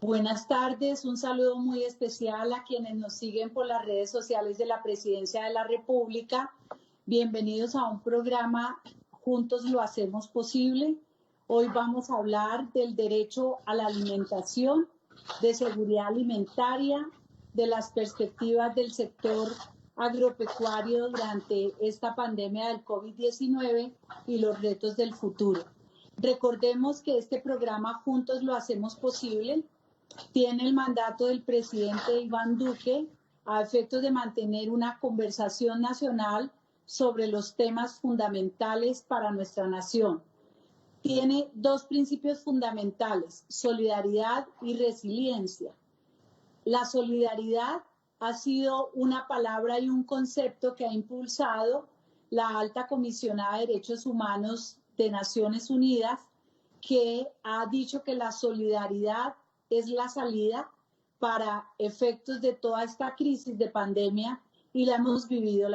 Buenas tardes, un saludo muy especial a quienes nos siguen por las redes sociales de la Presidencia de la República. Bienvenidos a un programa Juntos lo hacemos posible. Hoy vamos a hablar del derecho a la alimentación, de seguridad alimentaria, de las perspectivas del sector agropecuario durante esta pandemia del COVID-19 y los retos del futuro. Recordemos que este programa Juntos lo hacemos posible tiene el mandato del presidente Iván Duque a efectos de mantener una conversación nacional sobre los temas fundamentales para nuestra nación. Tiene dos principios fundamentales: solidaridad y resiliencia. La solidaridad ha sido una palabra y un concepto que ha impulsado la Alta Comisionada de Derechos Humanos de Naciones Unidas, que ha dicho que la solidaridad es la salida para efectos de toda esta crisis de pandemia, y la hemos vivido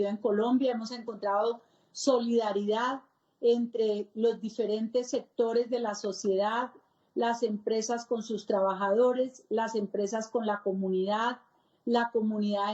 en Colombia. Hemos encontrado solidaridad entre los diferentes sectores de la sociedad, las empresas con sus trabajadores, las empresas con la comunidad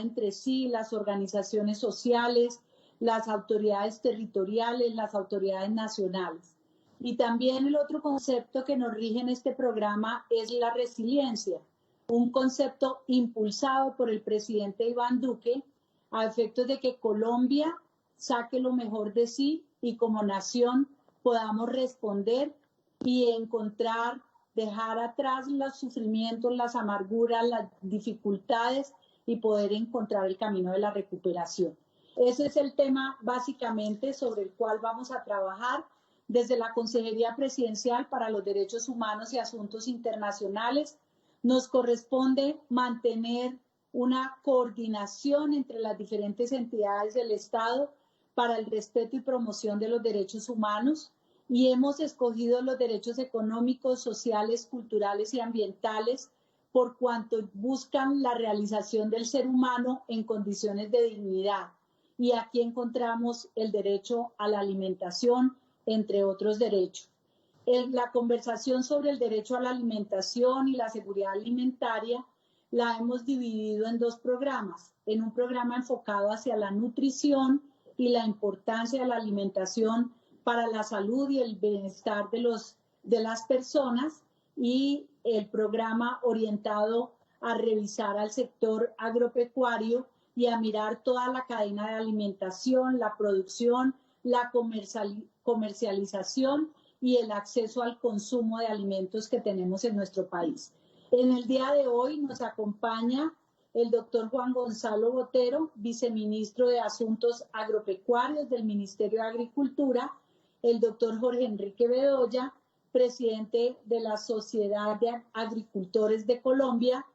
entre sí, las organizaciones sociales, las autoridades territoriales, las autoridades nacionales. Y también el otro concepto que nos rige en este programa es la resiliencia, un concepto impulsado por el presidente Iván Duque a efectos de que Colombia saque lo mejor de sí y como nación podamos responder y encontrar, dejar atrás los sufrimientos, las amarguras, las dificultades y poder encontrar el camino de la recuperación. Ese es el tema básicamente sobre el cual vamos a trabajar. Desde la Consejería Presidencial para los Derechos Humanos y Asuntos Internacionales nos corresponde mantener una coordinación entre las diferentes entidades del Estado para el respeto y promoción de los derechos humanos, y hemos escogido los derechos económicos, sociales, culturales y ambientales por cuanto buscan la realización del ser humano en condiciones de dignidad. Y aquí encontramos el derecho a la alimentación, entre otros derechos. La conversación sobre el derecho a la alimentación y la seguridad alimentaria la hemos dividido en dos programas. En un programa enfocado hacia la nutrición y la importancia de la alimentación para la salud y el bienestar de las personas, y el programa orientado a revisar al sector agropecuario y a mirar toda la cadena de alimentación, la producción, la comercialización y el acceso al consumo de alimentos que tenemos en nuestro país. En el día de hoy nos acompaña el doctor Juan Gonzalo Botero, viceministro de Asuntos Agropecuarios del Ministerio de Agricultura, el doctor Jorge Enrique Bedoya, presidente de la Sociedad de Agricultores de Colombia.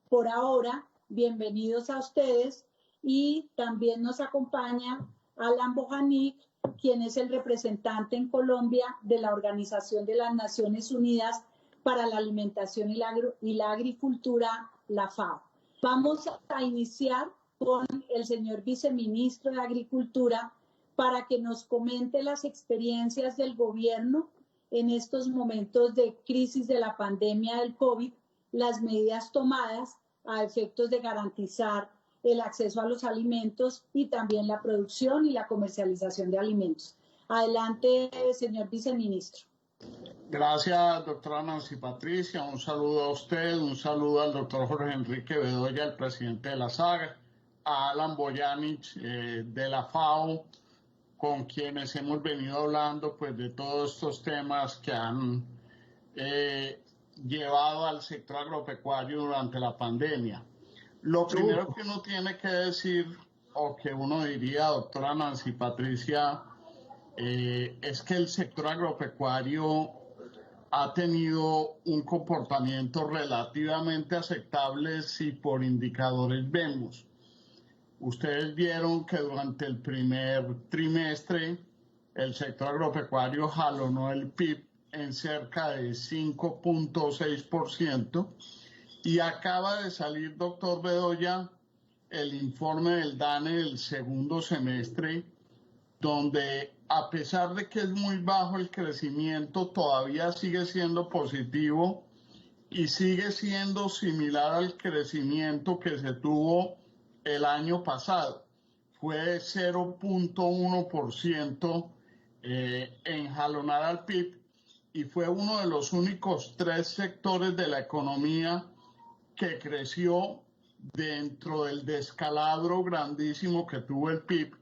Por ahora, bienvenidos a ustedes, y también nos acompaña Alan Bojanic, quien es el representante en Colombia de la Organización de las Naciones Unidas para la Alimentación y la Agricultura, la FAO. Vamos a iniciar con el señor viceministro de Agricultura para que nos comente las experiencias del gobierno en estos momentos de crisis de la pandemia del COVID, las medidas tomadas a efectos de garantizar el acceso a los alimentos y también la producción y la comercialización de alimentos. Adelante, señor viceministro. Gracias, doctora Nancy Patricia. Un saludo a usted, un saludo al doctor Jorge Enrique Bedoya, el presidente de la SAG, a Alan Bojanic de la FAO, con quienes hemos venido hablando pues, de todos estos temas que han llevado al sector agropecuario durante la pandemia. Lo primero que uno tiene que decir, o que uno diría, doctora Nancy Patricia, es que el sector agropecuario ha tenido un comportamiento relativamente aceptable si por indicadores vemos. Ustedes vieron que durante el primer trimestre el sector agropecuario jalonó el PIB en cerca de 5.6%, y acaba de salir, doctor Bedoya, el informe del DANE del segundo semestre, donde a pesar de que es muy bajo el crecimiento, todavía sigue siendo positivo y sigue siendo similar al crecimiento que se tuvo el año pasado. Fue de 0.1% en jalonar al PIB y fue uno de los únicos 3 sectores de la economía que creció dentro del descalabro grandísimo que tuvo el PIB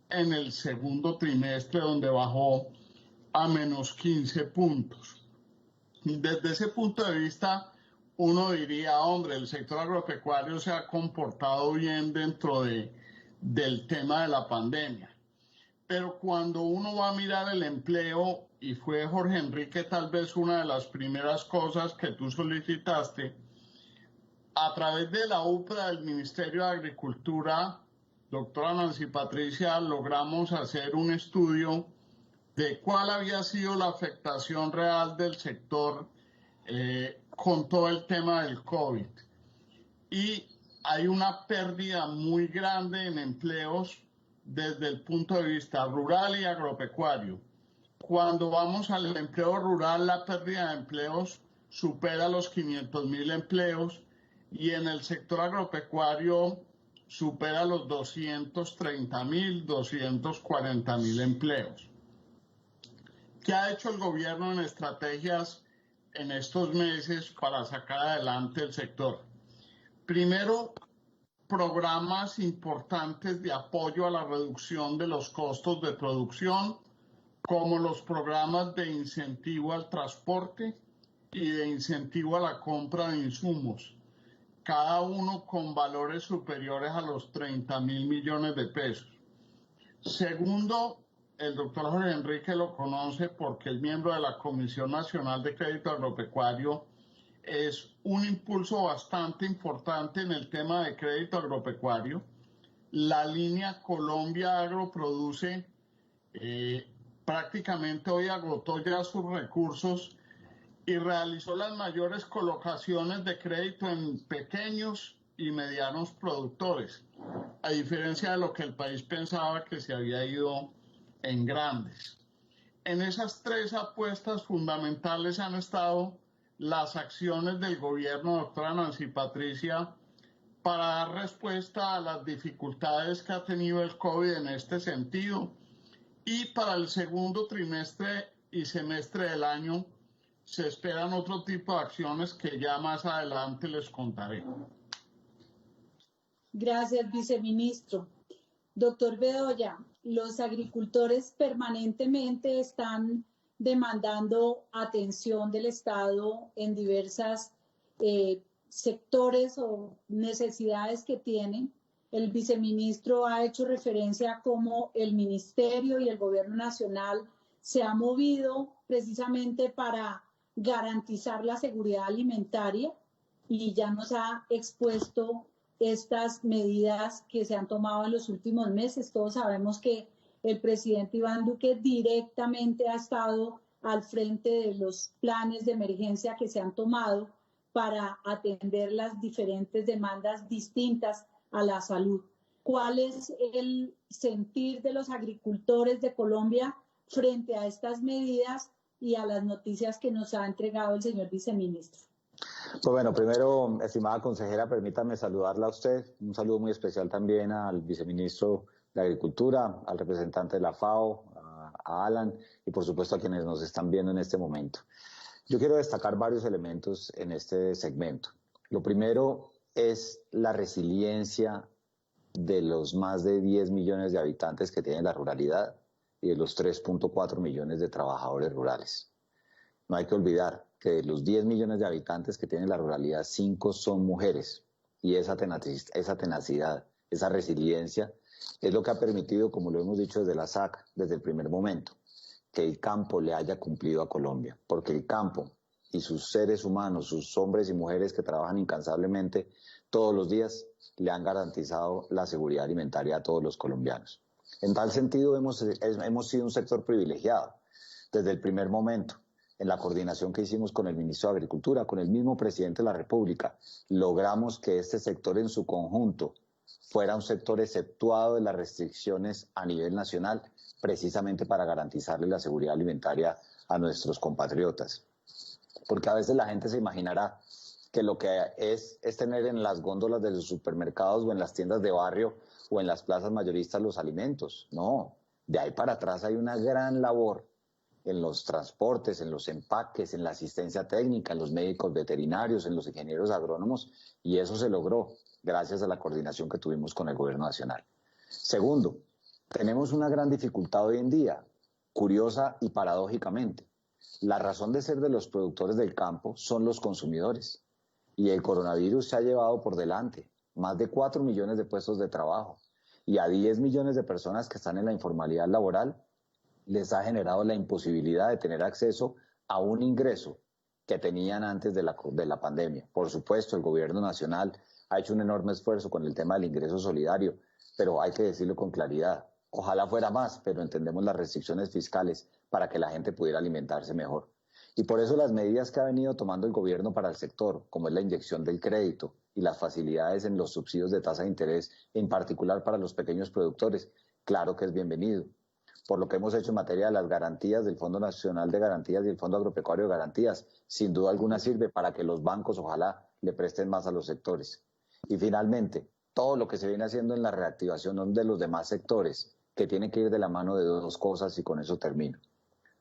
en el segundo trimestre, donde bajó a menos 15 puntos. Desde ese punto de vista, uno diría, hombre, el sector agropecuario se ha comportado bien dentro del tema de la pandemia. Pero cuando uno va a mirar el empleo, y fue Jorge Enrique tal vez una de las primeras cosas que tú solicitaste, a través de la UPRA del Ministerio de Agricultura, doctora Nancy Patricia, logramos hacer un estudio de cuál había sido la afectación real del sector con todo el tema del COVID. Y hay una pérdida muy grande en empleos desde el punto de vista rural y agropecuario. Cuando vamos al empleo rural, la pérdida de empleos supera los 500.000 empleos y en el sector agropecuario supera los 230.000, 240.000 empleos. ¿Qué ha hecho el gobierno en estrategias en estos meses para sacar adelante el sector? Primero, programas importantes de apoyo a la reducción de los costos de producción, como los programas de incentivo al transporte y de incentivo a la compra de insumos, cada uno con valores superiores a los 30.000 millones de pesos. Segundo, el doctor Jorge Enrique lo conoce porque es miembro de la Comisión Nacional de Crédito Agropecuario. Es un impulso bastante importante en el tema de crédito agropecuario. La línea Colombia Agro produce, prácticamente hoy agotó ya sus recursos y realizó las mayores colocaciones de crédito en pequeños y medianos productores, a diferencia de lo que el país pensaba que se había ido en grandes. En esas 3 apuestas fundamentales han estado las acciones del gobierno, doctora Nancy Patricia, para dar respuesta a las dificultades que ha tenido el COVID en este sentido. Y para el segundo trimestre y semestre del año se esperan otro tipo de acciones que ya más adelante les contaré. Gracias, viceministro. Doctor Bedoya, los agricultores permanentemente están demandando atención del Estado en diversas sectores o necesidades que tienen. El viceministro ha hecho referencia a cómo el ministerio y el gobierno nacional se ha movido precisamente para garantizar la seguridad alimentaria y ya nos ha expuesto estas medidas que se han tomado en los últimos meses. Todos sabemos que el presidente Iván Duque directamente ha estado al frente de los planes de emergencia que se han tomado para atender las diferentes demandas distintas a la salud. ¿Cuál es el sentir de los agricultores de Colombia frente a estas medidas y a las noticias que nos ha entregado el señor viceministro? Pues bueno, primero, estimada consejera, permítame saludarla a usted. Un saludo muy especial también al viceministro de Agricultura, al representante de la FAO, a Alan y por supuesto a quienes nos están viendo en este momento. Yo quiero destacar varios elementos en este segmento. Lo primero es la resiliencia de los más de 10 millones de habitantes que tiene la ruralidad y de los 3.4 millones de trabajadores rurales. No hay que olvidar que de los 10 millones de habitantes que tiene la ruralidad, 5 son mujeres. Y esa tenacidad, esa resiliencia, es lo que ha permitido, como lo hemos dicho desde la SAC, desde el primer momento, que el campo le haya cumplido a Colombia. Porque el campo y sus seres humanos, sus hombres y mujeres que trabajan incansablemente todos los días, le han garantizado la seguridad alimentaria a todos los colombianos. En tal sentido, hemos sido un sector privilegiado desde el primer momento. En la coordinación que hicimos con el ministro de Agricultura, con el mismo presidente de la República, logramos que este sector en su conjunto fuera un sector exceptuado de las restricciones a nivel nacional, precisamente para garantizarle la seguridad alimentaria a nuestros compatriotas. porque a veces la gente se imaginará que lo que es tener en las góndolas de los supermercados o en las tiendas de barrio o en las plazas mayoristas los alimentos. No, de ahí para atrás hay una gran labor en los transportes, en los empaques, en la asistencia técnica, en los médicos veterinarios, en los ingenieros agrónomos, y eso se logró gracias a la coordinación que tuvimos con el gobierno nacional. Segundo, tenemos una gran dificultad hoy en día, curiosa y paradójicamente. La razón de ser de los productores del campo son los consumidores, y el coronavirus se ha llevado por delante más de 4 millones de puestos de trabajo, y a 10 millones de personas que están en la informalidad laboral les ha generado la imposibilidad de tener acceso a un ingreso que tenían antes de la pandemia. Por supuesto, el gobierno nacional ha hecho un enorme esfuerzo con el tema del ingreso solidario, pero hay que decirlo con claridad. Ojalá fuera más, pero entendemos las restricciones fiscales para que la gente pudiera alimentarse mejor. Y por eso las medidas que ha venido tomando el gobierno para el sector, como es la inyección del crédito y las facilidades en los subsidios de tasa de interés, en particular para los pequeños productores, claro que es bienvenido. Por lo que hemos hecho en materia de las garantías del Fondo Nacional de Garantías y el Fondo Agropecuario de Garantías, sin duda alguna sirve para que los bancos ojalá le presten más a los sectores. Y finalmente, todo lo que se viene haciendo en la reactivación de los demás sectores, que tiene que ir de la mano de dos cosas, y con eso termino.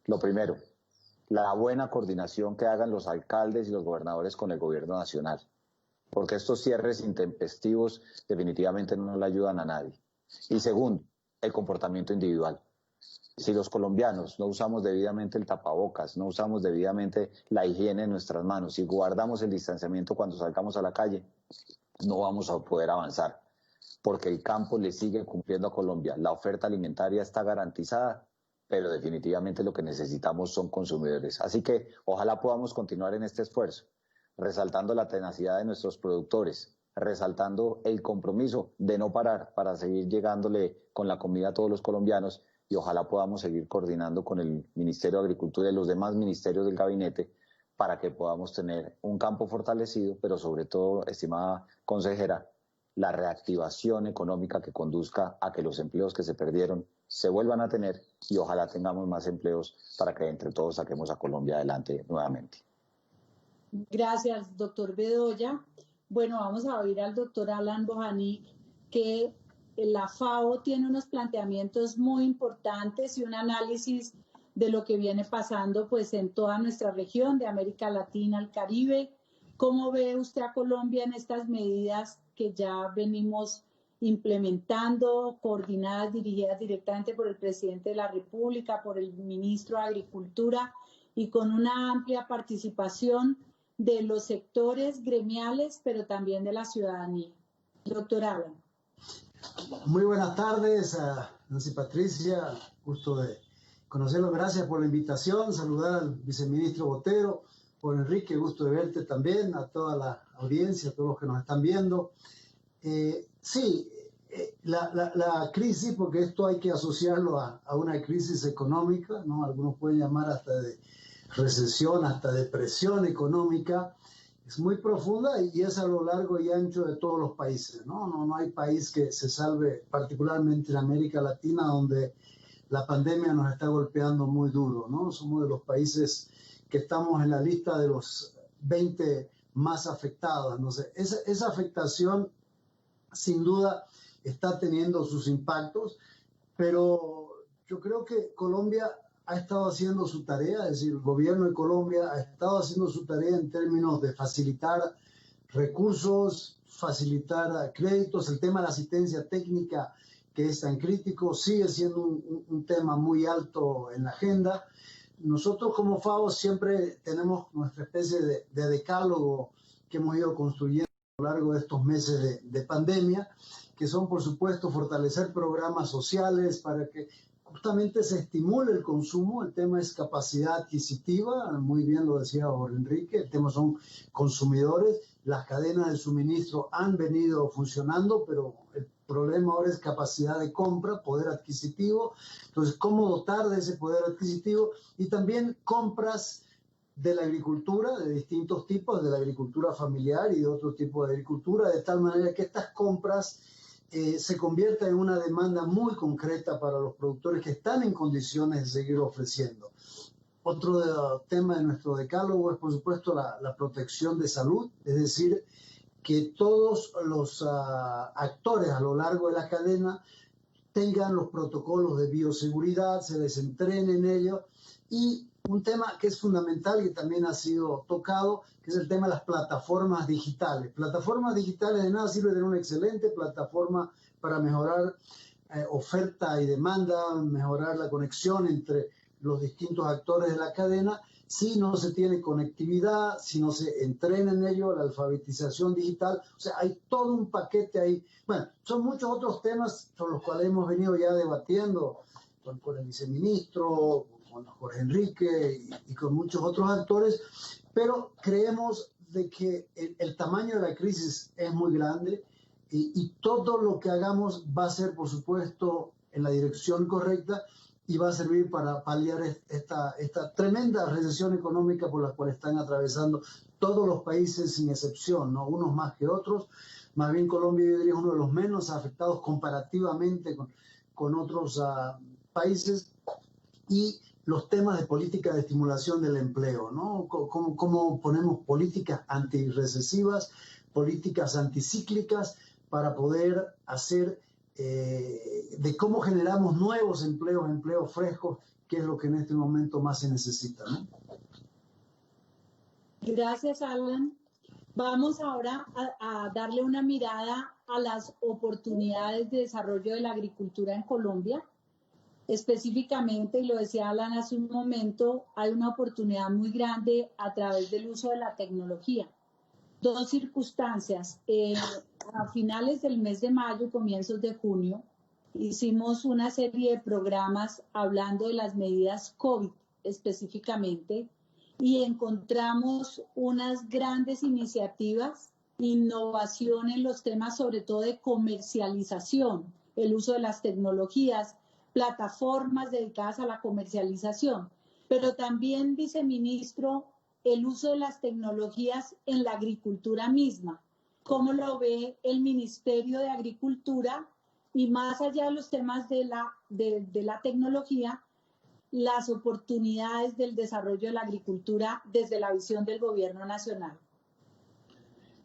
Lo primero, la buena coordinación que hagan los alcaldes y los gobernadores con el gobierno nacional, porque estos cierres intempestivos definitivamente no le ayudan a nadie. Y segundo, el comportamiento individual. Si los colombianos no usamos debidamente el tapabocas, no usamos debidamente la higiene en nuestras manos, si guardamos el distanciamiento cuando salgamos a la calle, no vamos a poder avanzar, porque el campo le sigue cumpliendo a Colombia. La oferta alimentaria está garantizada, pero definitivamente lo que necesitamos son consumidores. Así que ojalá podamos continuar en este esfuerzo, resaltando la tenacidad de nuestros productores, resaltando el compromiso de no parar para seguir llegándole con la comida a todos los colombianos, y ojalá podamos seguir coordinando con el Ministerio de Agricultura y los demás ministerios del gabinete para que podamos tener un campo fortalecido, pero sobre todo, estimada consejera, la reactivación económica que conduzca a que los empleos que se perdieron se vuelvan a tener, y ojalá tengamos más empleos para que entre todos saquemos a Colombia adelante nuevamente. Gracias, doctor Bedoya. Bueno, vamos a oír al doctor Alan Bojanic, que la FAO tiene unos planteamientos muy importantes y un análisis de lo que viene pasando pues en toda nuestra región de América Latina, el Caribe. ¿Cómo ve usted a Colombia en estas medidas que ya venimos implementando, coordinadas, dirigidas directamente por el presidente de la República, por el ministro de Agricultura, y con una amplia participación de los sectores gremiales, pero también de la ciudadanía? Doctor Alan. Muy buenas tardes, Nancy Patricia, gusto de conocerlo, gracias por la invitación, saludar al viceministro Botero, por Enrique, gusto de verte también, a toda la audiencia, a todos los que nos están viendo. La crisis, porque esto hay que asociarlo a una crisis económica, ¿no? Algunos pueden llamar hasta de recesión, hasta depresión económica, es muy profunda y es a lo largo y ancho de todos los países, ¿no? No hay país que se salve, particularmente en América Latina, donde la pandemia nos está golpeando muy duro, ¿no? Somos de los países que estamos en la lista de los 20 más afectados. No sé, esa afectación, sin duda, está teniendo sus impactos, pero yo creo que Colombia ha estado haciendo su tarea, es decir, el gobierno de Colombia ha estado haciendo su tarea en términos de facilitar recursos, facilitar créditos. El tema de la asistencia técnica, que es tan crítico, sigue siendo un tema muy alto en la agenda. Nosotros como FAO siempre tenemos nuestra especie de decálogo que hemos ido construyendo a lo largo de estos meses de pandemia, que son, por supuesto, fortalecer programas sociales para que justamente se estimule el consumo. El tema es capacidad adquisitiva, muy bien lo decía Enrique, el tema son consumidores, las cadenas de suministro han venido funcionando, pero el problema ahora es capacidad de compra, poder adquisitivo. Entonces, ¿cómo dotar de ese poder adquisitivo? Y también compras de la agricultura, de distintos tipos, de la agricultura familiar y de otro tipo de agricultura, de tal manera que estas compras se convierta en una demanda muy concreta para los productores que están en condiciones de seguir ofreciendo. Otro tema de nuestro decálogo es, por supuesto, la protección de salud, es decir, que todos los actores a lo largo de la cadena tengan los protocolos de bioseguridad, se les entrene en ello. Y un tema que es fundamental y que también ha sido tocado, que es el tema de las plataformas digitales. Plataformas digitales de nada sirve tener una excelente plataforma para mejorar oferta y demanda, mejorar la conexión entre los distintos actores de la cadena, si no se tiene conectividad, si no se entrena en ello, la alfabetización digital. O sea, hay todo un paquete ahí. Bueno, son muchos otros temas sobre los cuales hemos venido ya debatiendo con el viceministro, con Jorge Enrique y con muchos otros actores, pero creemos de que el tamaño de la crisis es muy grande y todo lo que hagamos va a ser, por supuesto, en la dirección correcta y va a servir para paliar esta tremenda recesión económica por la cual están atravesando todos los países sin excepción, ¿no? Unos más que otros. Más bien Colombia, yo diría, es uno de los menos afectados comparativamente con otros países. Y los temas de política de estimulación del empleo, ¿no? ¿Cómo ponemos políticas antirrecesivas, políticas anticíclicas para poder hacer de cómo generamos nuevos empleos frescos, que es lo que en este momento más se necesita, ¿no? Gracias, Alan. Vamos ahora a darle una mirada a las oportunidades de desarrollo de la agricultura en Colombia. Específicamente, y lo decía Alan hace un momento, hay una oportunidad muy grande a través del uso de la tecnología. Dos circunstancias. A finales del mes de mayo, comienzos de junio, hicimos una serie de programas hablando de las medidas COVID específicamente y encontramos unas grandes iniciativas, innovación en los temas sobre todo de comercialización, el uso de las tecnologías, plataformas dedicadas a la comercialización, pero también, viceministro, el uso de las tecnologías en la agricultura misma. ¿Cómo lo ve el Ministerio de Agricultura? Y más allá de los temas de la tecnología, las oportunidades del desarrollo de la agricultura desde la visión del gobierno nacional.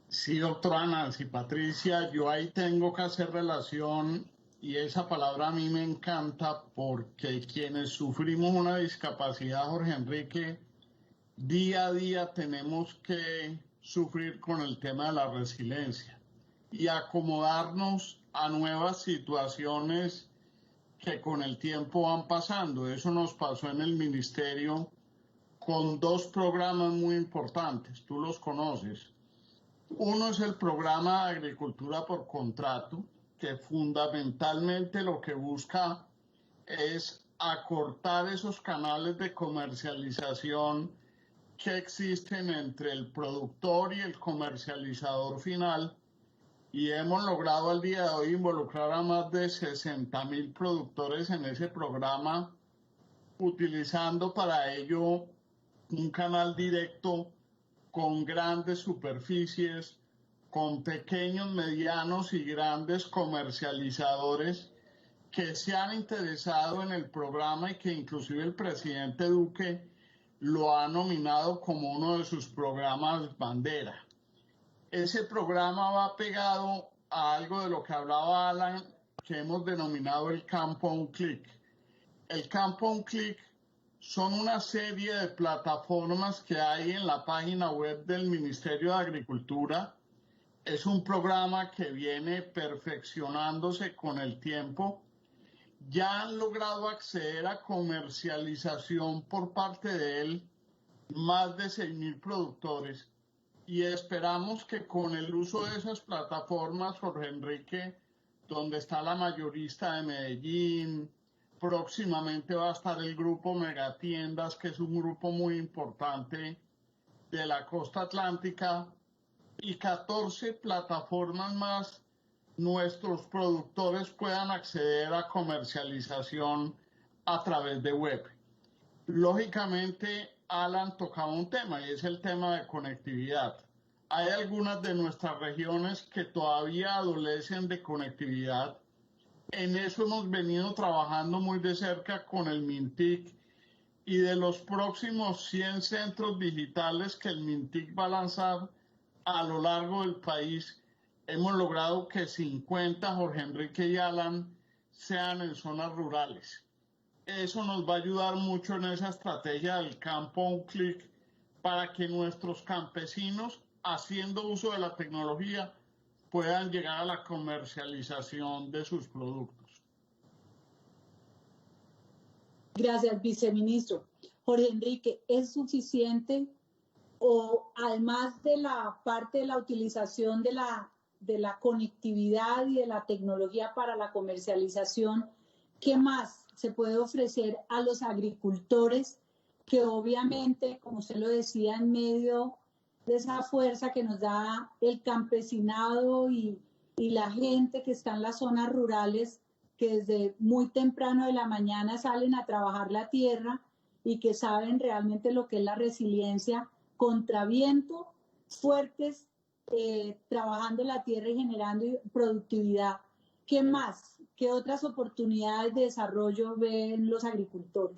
Sí, doctora Nancy Patricia, yo ahí tengo que hacer relación, y esa palabra a mí me encanta, porque quienes sufrimos una discapacidad, Jorge Enrique, día a día tenemos que sufrir con el tema de la resiliencia y acomodarnos a nuevas situaciones que con el tiempo van pasando. Eso nos pasó en el ministerio con dos programas muy importantes, tú los conoces. Uno es el programa de agricultura por contrato, que fundamentalmente lo que busca es acortar esos canales de comercialización que existen entre el productor y el comercializador final, y hemos logrado al día de hoy involucrar a más de 60.000 productores en ese programa, utilizando para ello un canal directo con grandes superficies, con pequeños, medianos y grandes comercializadores que se han interesado en el programa y que inclusive el presidente Duque lo ha nominado como uno de sus programas bandera. Ese programa va pegado a algo de lo que hablaba Alan, que hemos denominado el campo a un clic. El campo a un clic son una serie de plataformas que hay en la página web del Ministerio de Agricultura. Es un programa que viene perfeccionándose con el tiempo. Ya han logrado acceder a comercialización por parte de él más de 6.000 productores, y esperamos que con el uso de esas plataformas, Jorge Enrique, donde está la mayorista de Medellín, próximamente va a estar el grupo Megatiendas, que es un grupo muy importante de la costa atlántica, y 14 plataformas más, nuestros productores puedan acceder a comercialización a través de web. Lógicamente, Alan tocaba un tema, y es el tema de conectividad. Hay algunas de nuestras regiones que todavía adolecen de conectividad. En eso hemos venido trabajando muy de cerca con el MINTIC, y de los próximos 100 centros digitales que el MINTIC va a lanzar a lo largo del país, hemos logrado que 50, Jorge Enrique y Alan, sean en zonas rurales. Eso nos va a ayudar mucho en esa estrategia del campo a un clic para que nuestros campesinos, haciendo uso de la tecnología, puedan llegar a la comercialización de sus productos. Gracias, viceministro. Jorge Enrique, ¿es suficiente o además de la parte de la utilización de la conectividad y de la tecnología para la comercialización, qué más se puede ofrecer a los agricultores que obviamente, como usted lo decía, en medio de esa fuerza que nos da el campesinado y la gente que está en las zonas rurales, que desde muy temprano de la mañana salen a trabajar la tierra y que saben realmente lo que es la resiliencia contra viento, fuertes, trabajando la tierra y generando productividad? ¿Qué más? ¿Qué otras oportunidades de desarrollo ven los agricultores?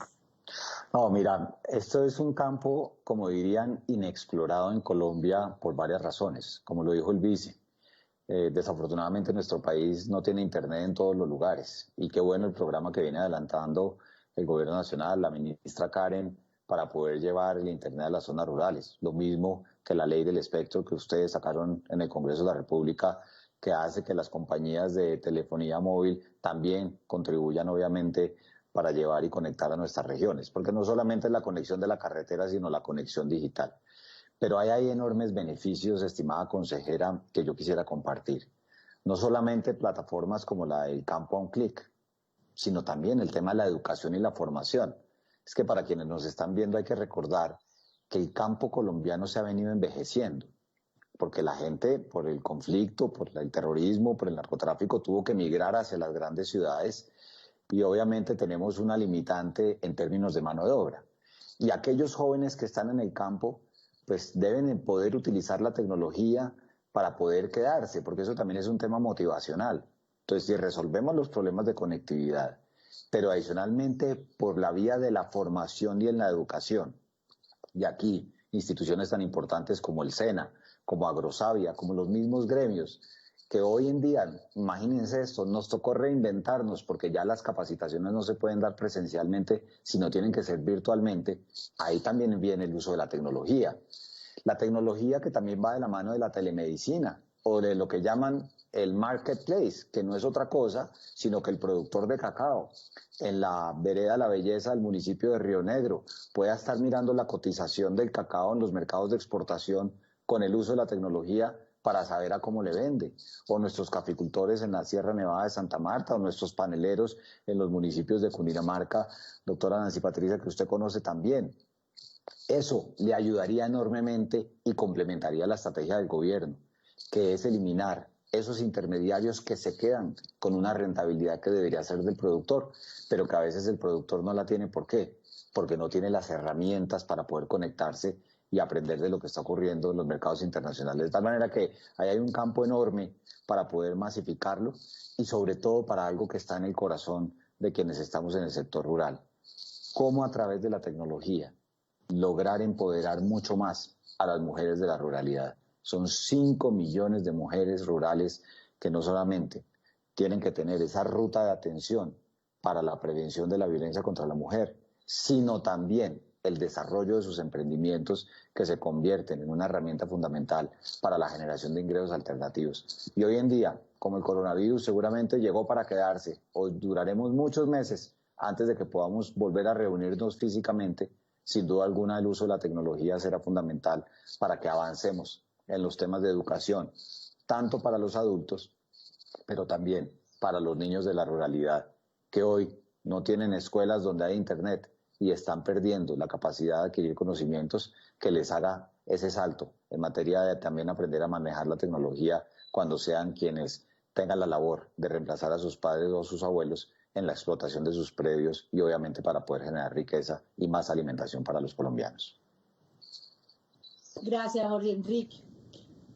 No, mira, esto es un campo, como dirían, inexplorado en Colombia por varias razones, como lo dijo el vice. Desafortunadamente nuestro país no tiene internet en todos los lugares y qué bueno el programa que viene adelantando el gobierno nacional, la ministra Karen, para poder llevar el internet a las zonas rurales. Lo mismo que la ley del espectro que ustedes sacaron en el Congreso de la República, que hace que las compañías de telefonía móvil también contribuyan obviamente para llevar y conectar a nuestras regiones, porque no solamente es la conexión de la carretera, sino la conexión digital. Pero hay enormes beneficios, estimada consejera, que yo quisiera compartir. No solamente plataformas como la del campo a un clic, sino también el tema de la educación y la formación. Es que para quienes nos están viendo hay que recordar que el campo colombiano se ha venido envejeciendo, porque la gente, por el conflicto, por el terrorismo, por el narcotráfico, tuvo que migrar hacia las grandes ciudades y obviamente tenemos una limitante en términos de mano de obra. Y aquellos jóvenes que están en el campo, pues deben poder utilizar la tecnología para poder quedarse, porque eso también es un tema motivacional. Entonces, si resolvemos los problemas de conectividad, pero adicionalmente por la vía de la formación y en la educación, y aquí instituciones tan importantes como el SENA, como Agrosavia, como los mismos gremios, que hoy en día, imagínense esto, nos tocó reinventarnos porque ya las capacitaciones no se pueden dar presencialmente, sino tienen que ser virtualmente. Ahí también viene el uso de la tecnología. La tecnología que también va de la mano de la telemedicina o de lo que llaman el marketplace, que no es otra cosa, sino que el productor de cacao en la vereda La Belleza del municipio de Río Negro pueda estar mirando la cotización del cacao en los mercados de exportación con el uso de la tecnología para saber a cómo le vende, o nuestros caficultores en la Sierra Nevada de Santa Marta, o nuestros paneleros en los municipios de Cundinamarca, doctora Nancy Patricia, que usted conoce también. Eso le ayudaría enormemente y complementaría la estrategia del gobierno, que es eliminar esos intermediarios que se quedan con una rentabilidad que debería ser del productor, pero que a veces el productor no la tiene. ¿Por qué? Porque no tiene las herramientas para poder conectarse y aprender de lo que está ocurriendo en los mercados internacionales. De tal manera que ahí hay un campo enorme para poder masificarlo y sobre todo para algo que está en el corazón de quienes estamos en el sector rural. Cómo a través de la tecnología lograr empoderar mucho más a las mujeres de la ruralidad. Son 5 millones de mujeres rurales que no solamente tienen que tener esa ruta de atención para la prevención de la violencia contra la mujer, sino también el desarrollo de sus emprendimientos que se convierten en una herramienta fundamental para la generación de ingresos alternativos. Y hoy en día, como el coronavirus seguramente llegó para quedarse, o duraremos muchos meses antes de que podamos volver a reunirnos físicamente, sin duda alguna el uso de la tecnología será fundamental para que avancemos en los temas de educación, tanto para los adultos, pero también para los niños de la ruralidad, que hoy no tienen escuelas donde hay internet y están perdiendo la capacidad de adquirir conocimientos que les haga ese salto en materia de también aprender a manejar la tecnología cuando sean quienes tengan la labor de reemplazar a sus padres o a sus abuelos en la explotación de sus predios y obviamente para poder generar riqueza y más alimentación para los colombianos. Gracias, Jorge Enrique.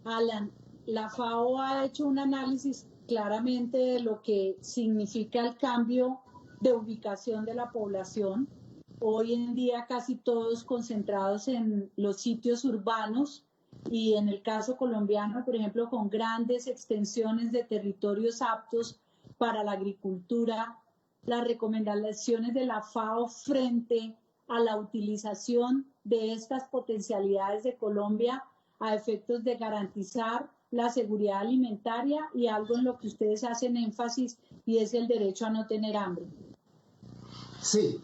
Alan, la FAO ha hecho un análisis claramente de lo que significa el cambio de ubicación de la población hoy en día casi todos concentrados en los sitios urbanos y en el caso colombiano, por ejemplo, con grandes extensiones de territorios aptos para la agricultura, las recomendaciones de la FAO frente a la utilización de estas potencialidades de Colombia a efectos de garantizar la seguridad alimentaria y algo en lo que ustedes hacen énfasis y es el derecho a no tener hambre. Sí,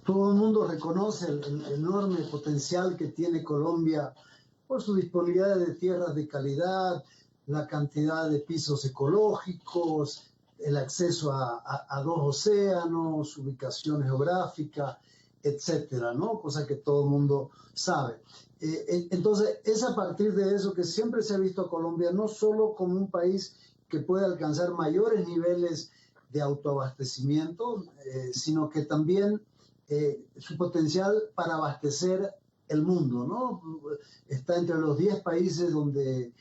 todo el mundo reconoce el enorme potencial que tiene Colombia por su disponibilidad de tierras de calidad, la cantidad de pisos ecológicos, el acceso a dos océanos, ubicación geográfica, etcétera, ¿no? Cosa que todo el mundo sabe. Entonces, es a partir de eso que siempre se ha visto a Colombia no solo como un país que puede alcanzar mayores niveles de autoabastecimiento, sino que también su potencial para abastecer el mundo, ¿no? Está entre los 10 países donde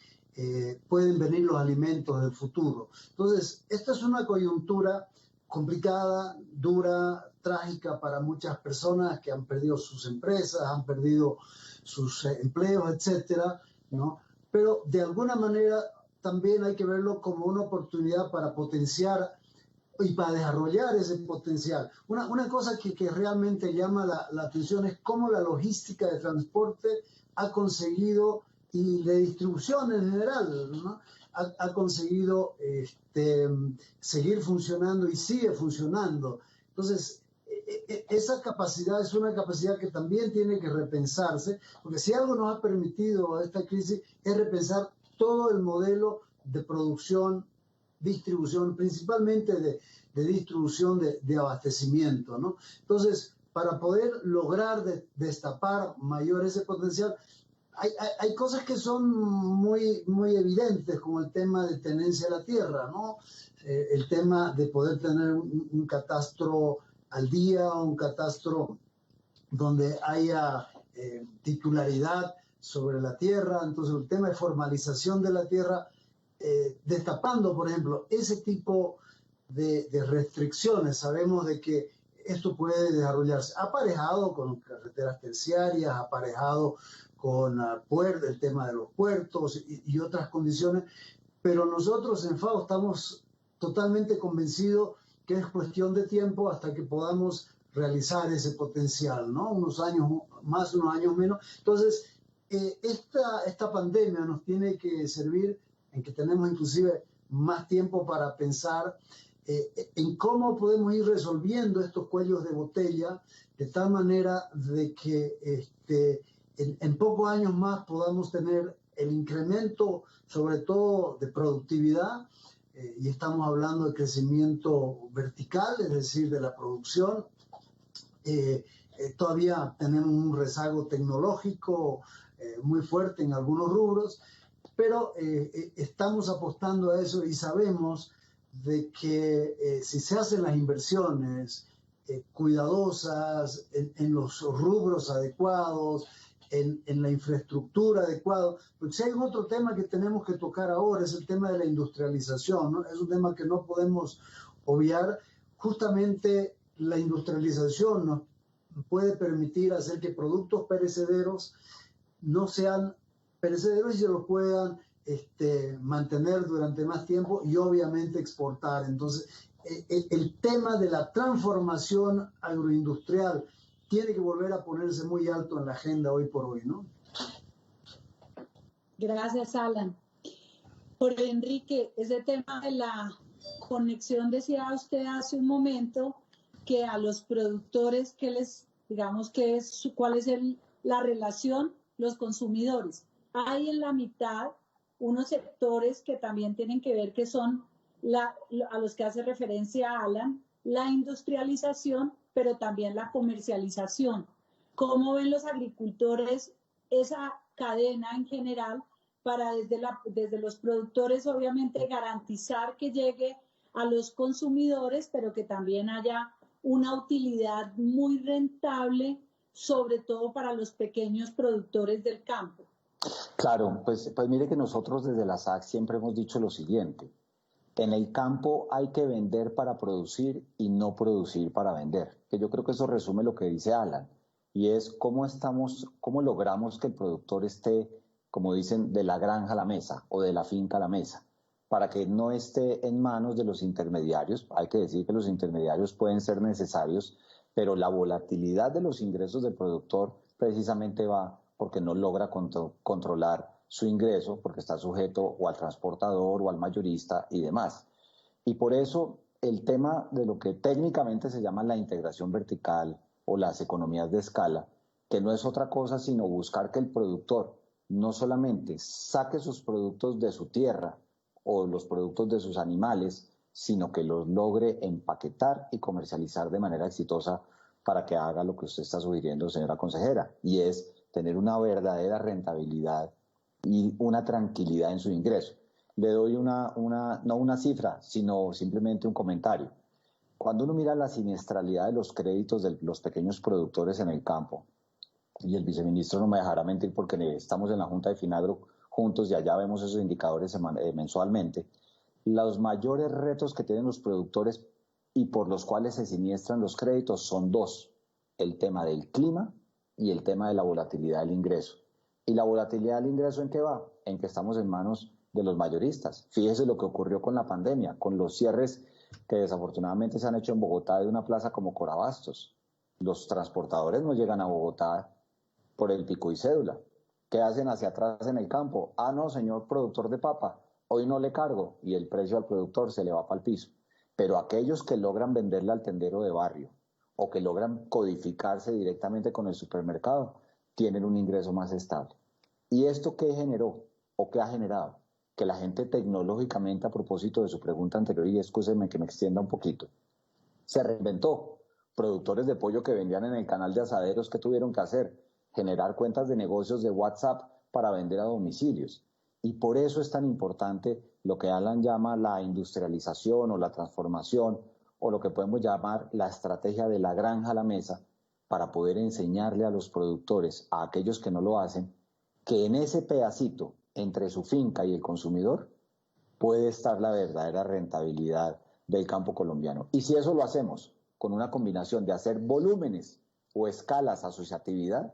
pueden venir los alimentos del futuro. Entonces, esta es una coyuntura complicada, dura, trágica para muchas personas que han perdido sus empresas, han perdido sus empleos, etcétera, ¿no? Pero de alguna manera también hay que verlo como una oportunidad para potenciar y para desarrollar ese potencial. Una cosa que realmente llama la atención es cómo la logística de transporte ha conseguido, y de distribución en general, ¿no? ha conseguido seguir funcionando y sigue funcionando. Entonces, esa capacidad es una capacidad que también tiene que repensarse, porque si algo nos ha permitido esta crisis es repensar todo el modelo de producción, distribución, principalmente de distribución de abastecimiento, ¿no? Entonces, para poder lograr destapar mayor ese potencial, hay cosas que son muy, muy evidentes, como el tema de tenencia de la tierra, ¿no? El tema de poder tener un catastro al día, un catastro donde haya titularidad sobre la tierra. Entonces, el tema de formalización de la tierra, destapando, por ejemplo, ese tipo de restricciones. Sabemos de que esto puede desarrollarse aparejado con carreteras terciarias, aparejado con el tema de los puertos y otras condiciones, pero nosotros en FAO estamos totalmente convencidos que es cuestión de tiempo hasta que podamos realizar ese potencial, ¿no? Unos años más, unos años menos. Entonces, esta pandemia nos tiene que servir en que tenemos inclusive más tiempo para pensar en cómo podemos ir resolviendo estos cuellos de botella de tal manera de que en pocos años más podamos tener el incremento, sobre todo de productividad, y estamos hablando de crecimiento vertical, es decir, de la producción. Todavía tenemos un rezago tecnológico muy fuerte en algunos rubros, pero estamos apostando a eso y sabemos de que si se hacen las inversiones cuidadosas en los rubros adecuados, en la infraestructura adecuada, porque si hay otro tema que tenemos que tocar ahora es el tema de la industrialización, ¿no? Es un tema que no podemos obviar. Justamente la industrialización nos puede permitir hacer que productos perecederos no sean perecederos y se los puedan mantener durante más tiempo y obviamente exportar. Entonces, el tema de la transformación agroindustrial tiene que volver a ponerse muy alto en la agenda hoy por hoy, ¿no? Gracias, Alan. Por Enrique, ese tema de la conexión, decía usted hace un momento, que a los productores, ¿qué les, digamos, cuál es la relación? Los consumidores. Hay en la mitad unos sectores que también tienen que ver, que son a los que hace referencia Alan, la industrialización, pero también la comercialización. ¿Cómo ven los agricultores esa cadena en general para desde los productores, obviamente, garantizar que llegue a los consumidores, pero que también haya una utilidad muy rentable, sobre todo para los pequeños productores del campo? Claro, pues mire que nosotros desde la SAC siempre hemos dicho lo siguiente. En el campo hay que vender para producir y no producir para vender, que yo creo que eso resume lo que dice Alan, y es cómo logramos que el productor esté, como dicen, de la granja a la mesa o de la finca a la mesa, para que no esté en manos de los intermediarios. Hay que decir que los intermediarios pueden ser necesarios, pero la volatilidad de los ingresos del productor precisamente va porque no logra controlar su ingreso, porque está sujeto o al transportador o al mayorista y demás. Y por eso el tema de lo que técnicamente se llama la integración vertical o las economías de escala, que no es otra cosa sino buscar que el productor no solamente saque sus productos de su tierra o los productos de sus animales, sino que los logre empaquetar y comercializar de manera exitosa para que haga lo que usted está sugiriendo, señora consejera, y es tener una verdadera rentabilidad y una tranquilidad en su ingreso. Le doy no una cifra, sino simplemente un comentario. Cuando uno mira la siniestralidad de los créditos de los pequeños productores en el campo, y el viceministro no me dejará mentir porque estamos en la Junta de Finagro juntos y allá vemos esos indicadores mensualmente, los mayores retos que tienen los productores y por los cuales se siniestran los créditos son dos: el tema del clima y el tema de la volatilidad del ingreso. ¿Y la volatilidad del ingreso en qué va? En que estamos en manos de los mayoristas. Fíjese lo que ocurrió con la pandemia, con los cierres que desafortunadamente se han hecho en Bogotá de una plaza como Corabastos. Los transportadores no llegan a Bogotá por el pico y cédula. ¿Qué hacen hacia atrás en el campo? Ah, no, señor productor de papa, hoy no le cargo, y el precio al productor se le va para el piso. Pero aquellos que logran venderle al tendero de barrio o que logran codificarse directamente con el supermercado tienen un ingreso más estable. ¿Y esto qué generó o qué ha generado? Que la gente tecnológicamente, a propósito de su pregunta anterior, y excúseme que me extienda un poquito, se reinventó. Productores de pollo que vendían en el canal de asaderos, ¿qué tuvieron que hacer? Generar cuentas de negocios de WhatsApp para vender a domicilios. Y por eso es tan importante lo que Alan llama la industrialización o la transformación, o lo que podemos llamar la estrategia de la granja a la mesa, para poder enseñarle a los productores, a aquellos que no lo hacen, que en ese pedacito entre su finca y el consumidor puede estar la verdadera rentabilidad del campo colombiano. Y si eso lo hacemos con una combinación de hacer volúmenes o escalas asociatividad,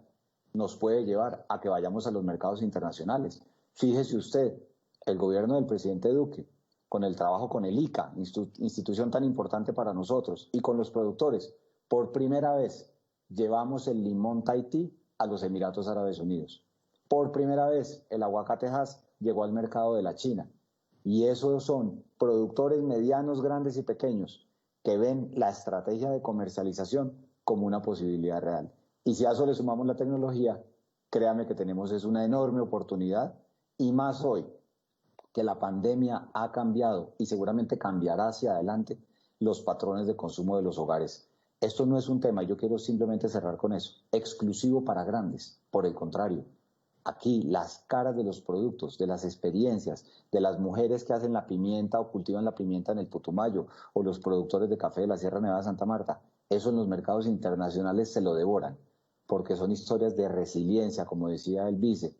nos puede llevar a que vayamos a los mercados internacionales. Fíjese usted, el gobierno del presidente Duque, con el trabajo con el ICA, institución tan importante para nosotros, y con los productores, por primera vez llevamos el limón Tahití a los Emiratos Árabes Unidos. Por primera vez el aguacate Hass llegó al mercado de la China. Y esos son productores medianos, grandes y pequeños que ven la estrategia de comercialización como una posibilidad real. Y si a eso le sumamos la tecnología, créame que tenemos una enorme oportunidad, y más hoy que la pandemia ha cambiado y seguramente cambiará hacia adelante los patrones de consumo de los hogares. Esto no es un tema, yo quiero simplemente cerrar con eso, exclusivo para grandes. Por el contrario, aquí las caras de los productos, de las experiencias, de las mujeres que hacen la pimienta o cultivan la pimienta en el Putumayo, o los productores de café de la Sierra Nevada de Santa Marta, eso en los mercados internacionales se lo devoran, porque son historias de resiliencia, como decía el vice,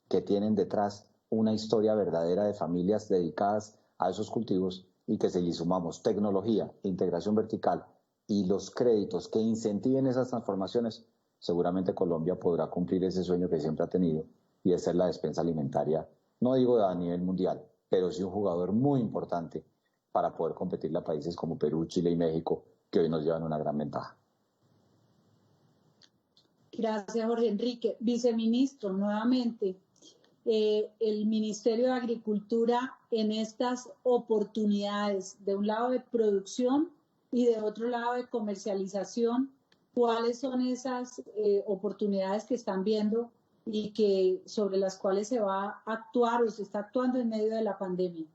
que tienen detrás una historia verdadera de familias dedicadas a esos cultivos, y que si le sumamos tecnología, integración vertical y los créditos que incentiven esas transformaciones, seguramente Colombia podrá cumplir ese sueño que siempre ha tenido, y es ser la despensa alimentaria, no digo a nivel mundial, pero sí un jugador muy importante para poder competirle a países como Perú, Chile y México, que hoy nos llevan una gran ventaja. Gracias, Jorge Enrique. Viceministro, nuevamente, el Ministerio de Agricultura en estas oportunidades, de un lado de producción y de otro lado de comercialización, ¿cuáles son esas oportunidades que están viendo y sobre las cuales se va a actuar o se está actuando en medio de la pandemia?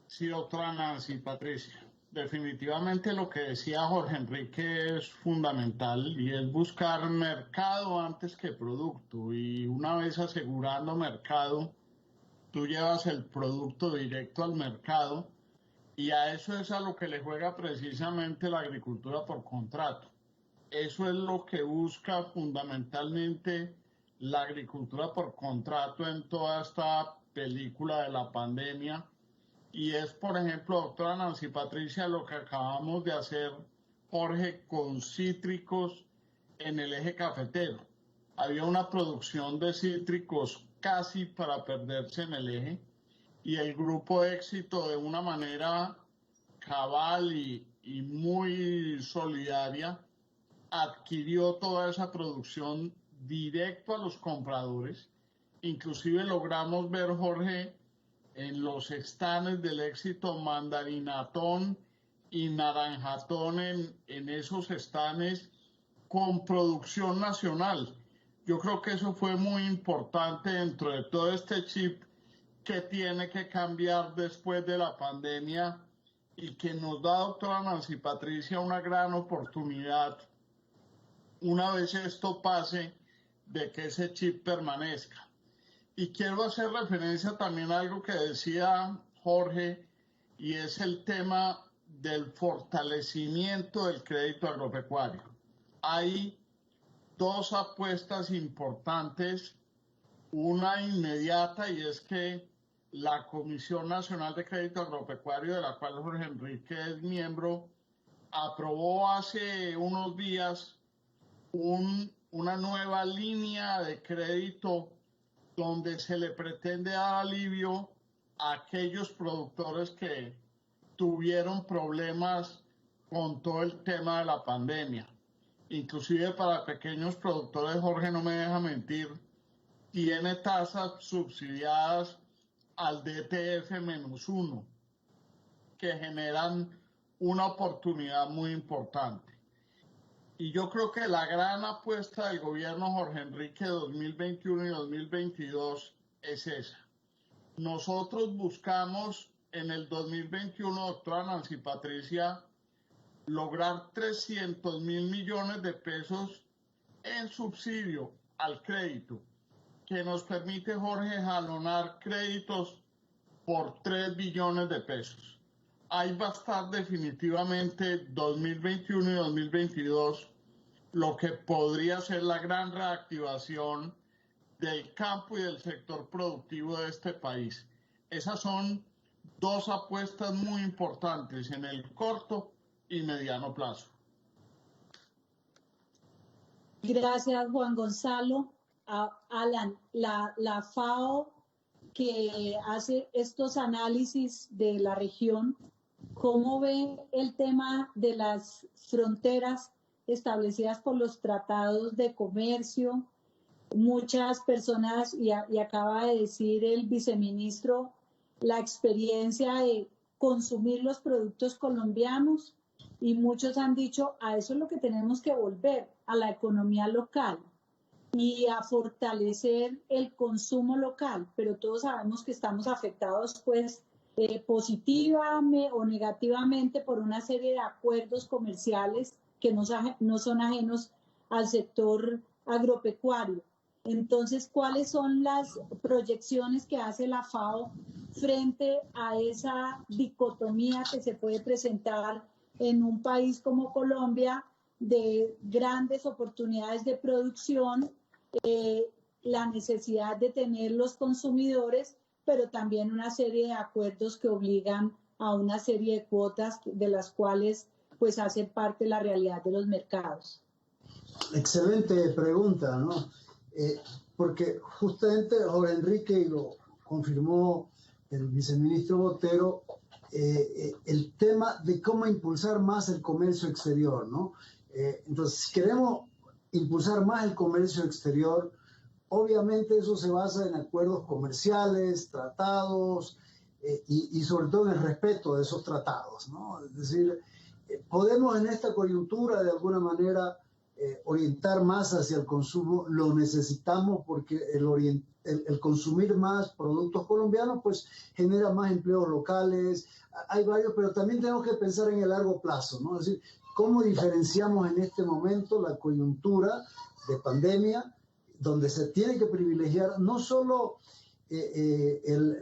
Sí, doctora Nancy, Patricia. Definitivamente lo que decía Jorge Enrique es fundamental, y es buscar mercado antes que producto. Y una vez asegurando mercado, tú llevas el producto directo al mercado, y a eso es a lo que le juega precisamente la agricultura por contrato. Eso es lo que busca fundamentalmente la agricultura por contrato en toda esta película de la pandemia, y es, por ejemplo, doctora Nancy Patricia, lo que acabamos de hacer, Jorge, con cítricos en el eje cafetero. Había una producción de cítricos casi para perderse en el eje, y el grupo Éxito, de una manera cabal y muy solidaria, adquirió toda esa producción directo a los compradores. Inclusive logramos ver, Jorge, en los stands del Éxito, mandarinatón y naranjatón en esos stands con producción nacional. Yo creo que eso fue muy importante dentro de todo este chip que tiene que cambiar después de la pandemia, y que nos da, doctora Nancy Patricia, una gran oportunidad, una vez esto pase, de que ese chip permanezca. Y quiero hacer referencia también a algo que decía Jorge, y es el tema del fortalecimiento del crédito agropecuario. Hay dos apuestas importantes, una inmediata, y es que la Comisión Nacional de Crédito Agropecuario, de la cual Jorge Enrique es miembro, aprobó hace unos días una nueva línea de crédito donde se le pretende dar alivio a aquellos productores que tuvieron problemas con todo el tema de la pandemia. Inclusive para pequeños productores, Jorge no me deja mentir, tiene tasas subsidiadas al DTF-1, que generan una oportunidad muy importante. Y yo creo que la gran apuesta del gobierno Jorge Enrique 2021 y 2022 es esa. Nosotros buscamos en el 2021, doctora Nancy Patricia, lograr 300.000 millones de pesos en subsidio al crédito, que nos permite, Jorge, jalonar créditos por 3 billones de pesos. Ahí va a estar definitivamente 2021 y 2022 lo que podría ser la gran reactivación del campo y del sector productivo de este país. Esas son dos apuestas muy importantes en el corto y mediano plazo. Gracias, Juan Gonzalo. Alan, la FAO, que hace estos análisis de la región, ¿cómo ve el tema de las fronteras establecidas por los tratados de comercio? Muchas personas, y acaba de decir el viceministro, la experiencia de consumir los productos colombianos, y muchos han dicho, a eso es lo que tenemos que volver, a la economía local y a fortalecer el consumo local, pero todos sabemos que estamos afectados pues positiva o negativamente por una serie de acuerdos comerciales que no son ajenos al sector agropecuario. Entonces, ¿cuáles son las proyecciones que hace la FAO frente a esa dicotomía que se puede presentar en un país como Colombia, de grandes oportunidades de producción, la necesidad de tener los consumidores, pero también una serie de acuerdos que obligan a una serie de cuotas de las cuales pues hace parte la realidad de los mercados? Excelente pregunta, ¿no? Porque justamente Jorge Enrique, y lo confirmó el viceministro Botero, el tema de cómo impulsar más el comercio exterior, ¿no? Entonces, si queremos impulsar más el comercio exterior, obviamente eso se basa en acuerdos comerciales, tratados, y sobre todo en el respeto de esos tratados, ¿no? Es decir, podemos en esta coyuntura de alguna manera orientar más hacia el consumo, lo necesitamos porque el consumir más productos colombianos pues genera más empleos locales, hay varios, pero también tenemos que pensar en el largo plazo, ¿no? Es decir, ¿cómo diferenciamos en este momento la coyuntura de pandemia, donde se tiene que privilegiar no solo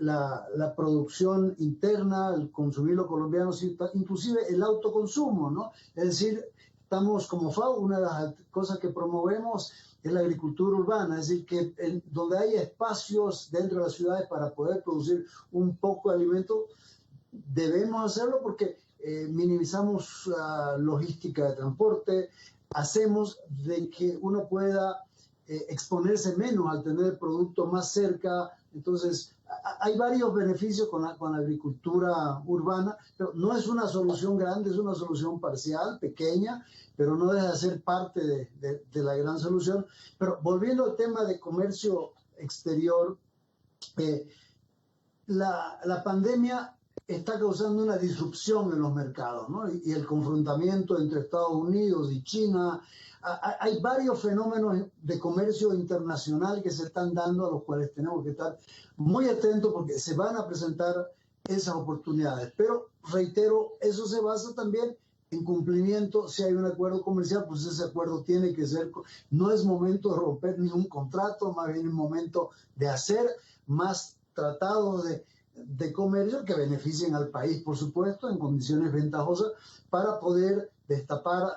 la producción interna, el consumir lo colombiano, sino inclusive el autoconsumo, ¿no? Es decir, estamos como FAO, una de las cosas que promovemos es la agricultura urbana, es decir, que donde hay espacios dentro de las ciudades para poder producir un poco de alimento, debemos hacerlo porque minimizamos logística de transporte, hacemos de que uno pueda exponerse menos al tener el producto más cerca. Entonces, hay varios beneficios con la agricultura urbana, pero no es una solución grande, es una solución parcial, pequeña, pero no deja de ser parte de la gran solución. Pero volviendo al tema de comercio exterior, la pandemia está causando una disrupción en los mercados, ¿no? Y el confrontamiento entre Estados Unidos y China. Hay varios fenómenos de comercio internacional que se están dando, a los cuales tenemos que estar muy atentos porque se van a presentar esas oportunidades. Pero, reitero, eso se basa también en cumplimiento. Si hay un acuerdo comercial, pues ese acuerdo tiene que ser, no es momento de romper ningún contrato, más bien es momento de hacer más tratados de comercio que beneficien al país, por supuesto, en condiciones ventajosas, para poder destapar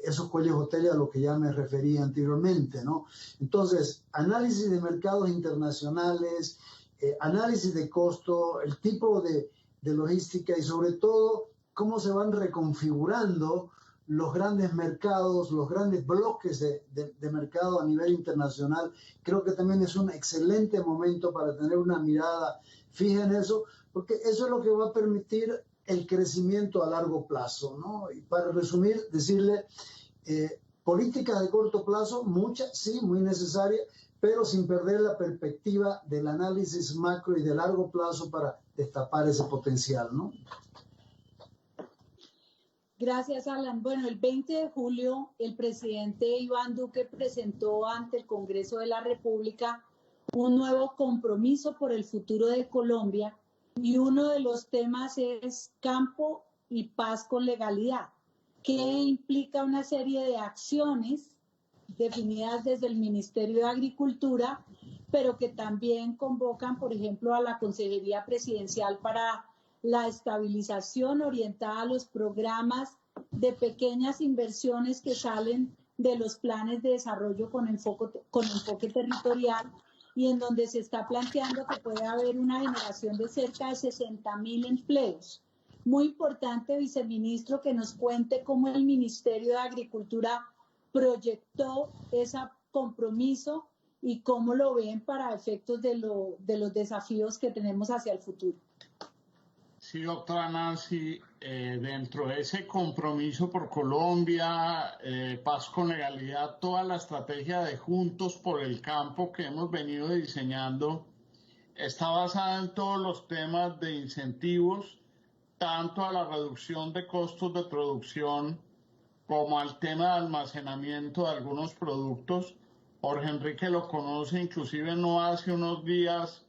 esos cuellos de botella a los que ya me refería anteriormente, ¿no? Entonces, análisis de mercados internacionales, análisis de costo, el tipo de logística y sobre todo cómo se van reconfigurando los grandes mercados, los grandes bloques de mercado a nivel internacional. Creo que también es un excelente momento para tener una mirada fija en eso, porque eso es lo que va a permitir el crecimiento a largo plazo, ¿no? Y para resumir, decirle, políticas de corto plazo, muchas, sí, muy necesarias, pero sin perder la perspectiva del análisis macro y de largo plazo para destapar ese potencial, ¿no? Gracias, Alan. Bueno, el 20 de julio el presidente Iván Duque presentó ante el Congreso de la República un nuevo compromiso por el futuro de Colombia y uno de los temas es campo y paz con legalidad, que implica una serie de acciones definidas desde el Ministerio de Agricultura, pero que también convocan, por ejemplo, a la Consejería Presidencial para la estabilización orientada a los programas de pequeñas inversiones que salen de los planes de desarrollo con enfoque territorial y en donde se está planteando que puede haber una generación de cerca de 60.000 empleos. Muy importante, viceministro, que nos cuente cómo el Ministerio de Agricultura proyectó ese compromiso y cómo lo ven para efectos de los desafíos que tenemos hacia el futuro. Sí, doctora Nancy, dentro de ese compromiso por Colombia, paz con legalidad, toda la estrategia de Juntos por el Campo que hemos venido diseñando está basada en todos los temas de incentivos, tanto a la reducción de costos de producción como al tema de almacenamiento de algunos productos. Jorge Enrique lo conoce, inclusive no hace unos días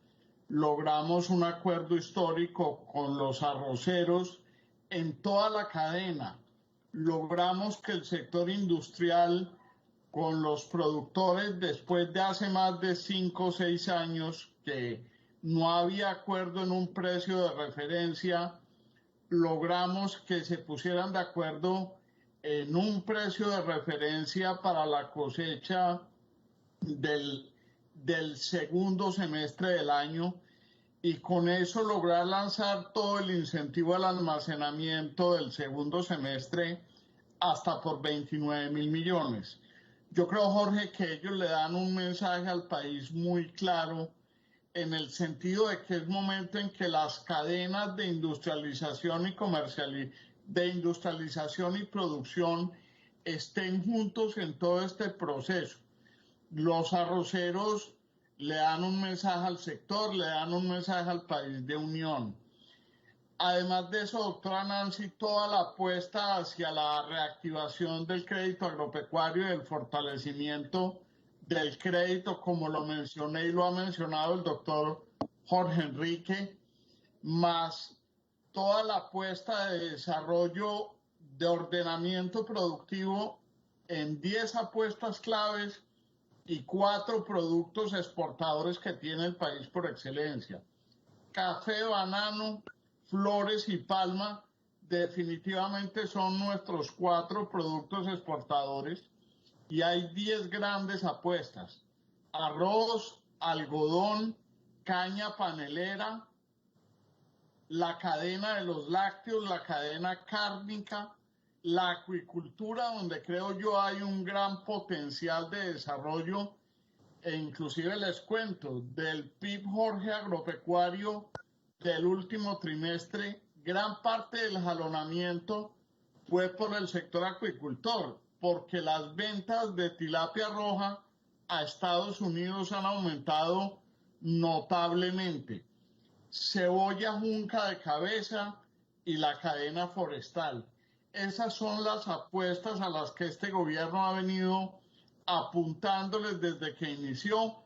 logramos un acuerdo histórico con los arroceros en toda la cadena. Logramos que el sector industrial con los productores, después de hace más de 5 o 6 años que no había acuerdo en un precio de referencia, logramos que se pusieran de acuerdo en un precio de referencia para la cosecha del segundo semestre del año y con eso lograr lanzar todo el incentivo al almacenamiento del segundo semestre hasta por 29.000 millones. Yo creo, Jorge, que ellos le dan un mensaje al país muy claro en el sentido de que es momento en que las cadenas de industrialización y producción estén juntos en todo este proceso. Los arroceros le dan un mensaje al sector, le dan un mensaje al país de unión. Además de eso, doctora Nancy, toda la apuesta hacia la reactivación del crédito agropecuario y el fortalecimiento del crédito, como lo mencioné y lo ha mencionado el doctor Jorge Enrique, más toda la apuesta de desarrollo de ordenamiento productivo en 10 apuestas claves y 4 productos exportadores que tiene el país por excelencia. Café, banano, flores y palma definitivamente son nuestros 4 productos exportadores y hay 10 grandes apuestas: arroz, algodón, caña panelera, la cadena de los lácteos, la cadena cárnica, la acuicultura, donde creo yo hay un gran potencial de desarrollo, e inclusive les cuento, del PIB, Jorge, agropecuario del último trimestre, gran parte del jalonamiento fue por el sector acuicultor, porque las ventas de tilapia roja a Estados Unidos han aumentado notablemente. Cebolla junca de cabeza y la cadena forestal. Esas son las apuestas a las que este gobierno ha venido apuntándoles desde que inició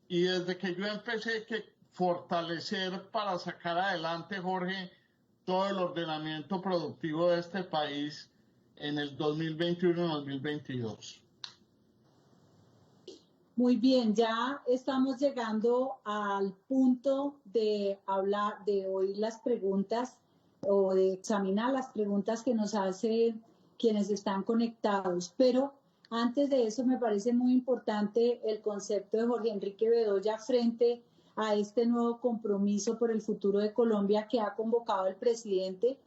y desde que yo empecé que fortalecer para sacar adelante, Jorge, todo el ordenamiento productivo de este país en el 2021 y 2022. Muy bien, ya estamos llegando al punto de hablar, de oír las preguntas o de examinar las preguntas que nos hacen quienes están conectados. Pero antes de eso me parece muy importante el concepto de Jorge Enrique Bedoya frente a este nuevo compromiso por el futuro de Colombia que ha convocado el presidente,